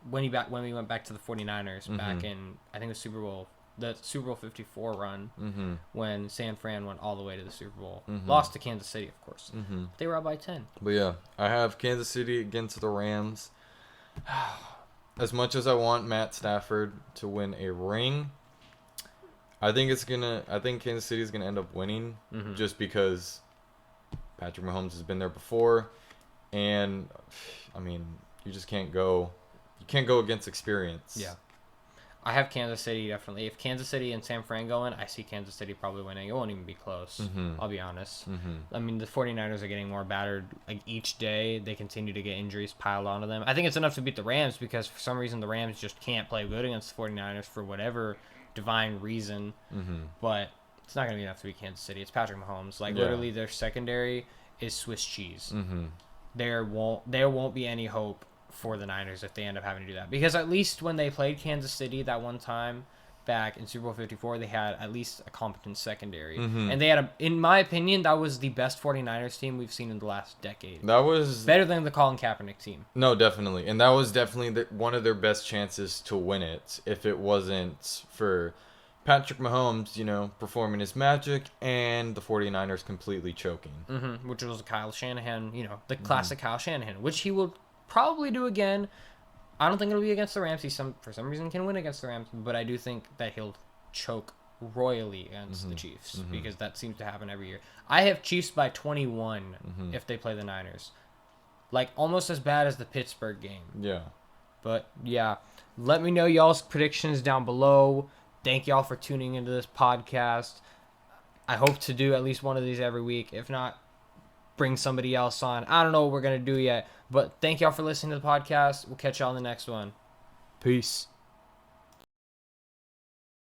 Speaker 2: when we went back to the 49ers back in I think the Super Bowl 54 run when San Fran went all the way to the Super Bowl. Lost to Kansas City, of course. They were up by 10.
Speaker 3: But yeah, I have Kansas City against the Rams. As much as I want Matt Stafford to win a ring, I think Kansas City is gonna end up winning just because Patrick Mahomes has been there before, and I mean you just can't go against experience.
Speaker 2: Yeah, I have Kansas City definitely. If Kansas City and San Fran go in, I see Kansas City probably winning. It won't even be close. I'll be honest. I mean, the 49ers are getting more battered each day. They continue to get injuries piled onto them. I think it's enough to beat the Rams because for some reason the Rams just can't play good against the 49ers for whatever divine reason. But it's not going to be enough to beat Kansas City. It's Patrick Mahomes. Literally their secondary is Swiss cheese. There won't be any hope for the Niners if they end up having to do that. Because at least when they played Kansas City that one time back in Super Bowl 54, they had at least a competent secondary. And they had, in my opinion, that was the best 49ers team we've seen in the last decade.
Speaker 3: That was...
Speaker 2: better than the Colin Kaepernick team.
Speaker 3: No, definitely. And that was definitely one of their best chances to win it if it wasn't for Patrick Mahomes, performing his magic and the 49ers completely choking.
Speaker 2: Which was Kyle Shanahan, the classic Kyle Shanahan, which he will probably do again. I don't think it'll be against the Rams. He for some reason can win against the Rams, but I do think that he'll choke royally against the Chiefs because that seems to happen every year. I have Chiefs by 21 if they play the Niners. Almost as bad as the Pittsburgh game.
Speaker 3: Yeah.
Speaker 2: But yeah, Let me know y'all's predictions down below. Thank y'all for tuning into this podcast. I hope to do at least one of these every week. If not, bring somebody else on. I don't know what we're going to do yet, but thank y'all for listening to the podcast. We'll catch y'all in the next one.
Speaker 1: Peace.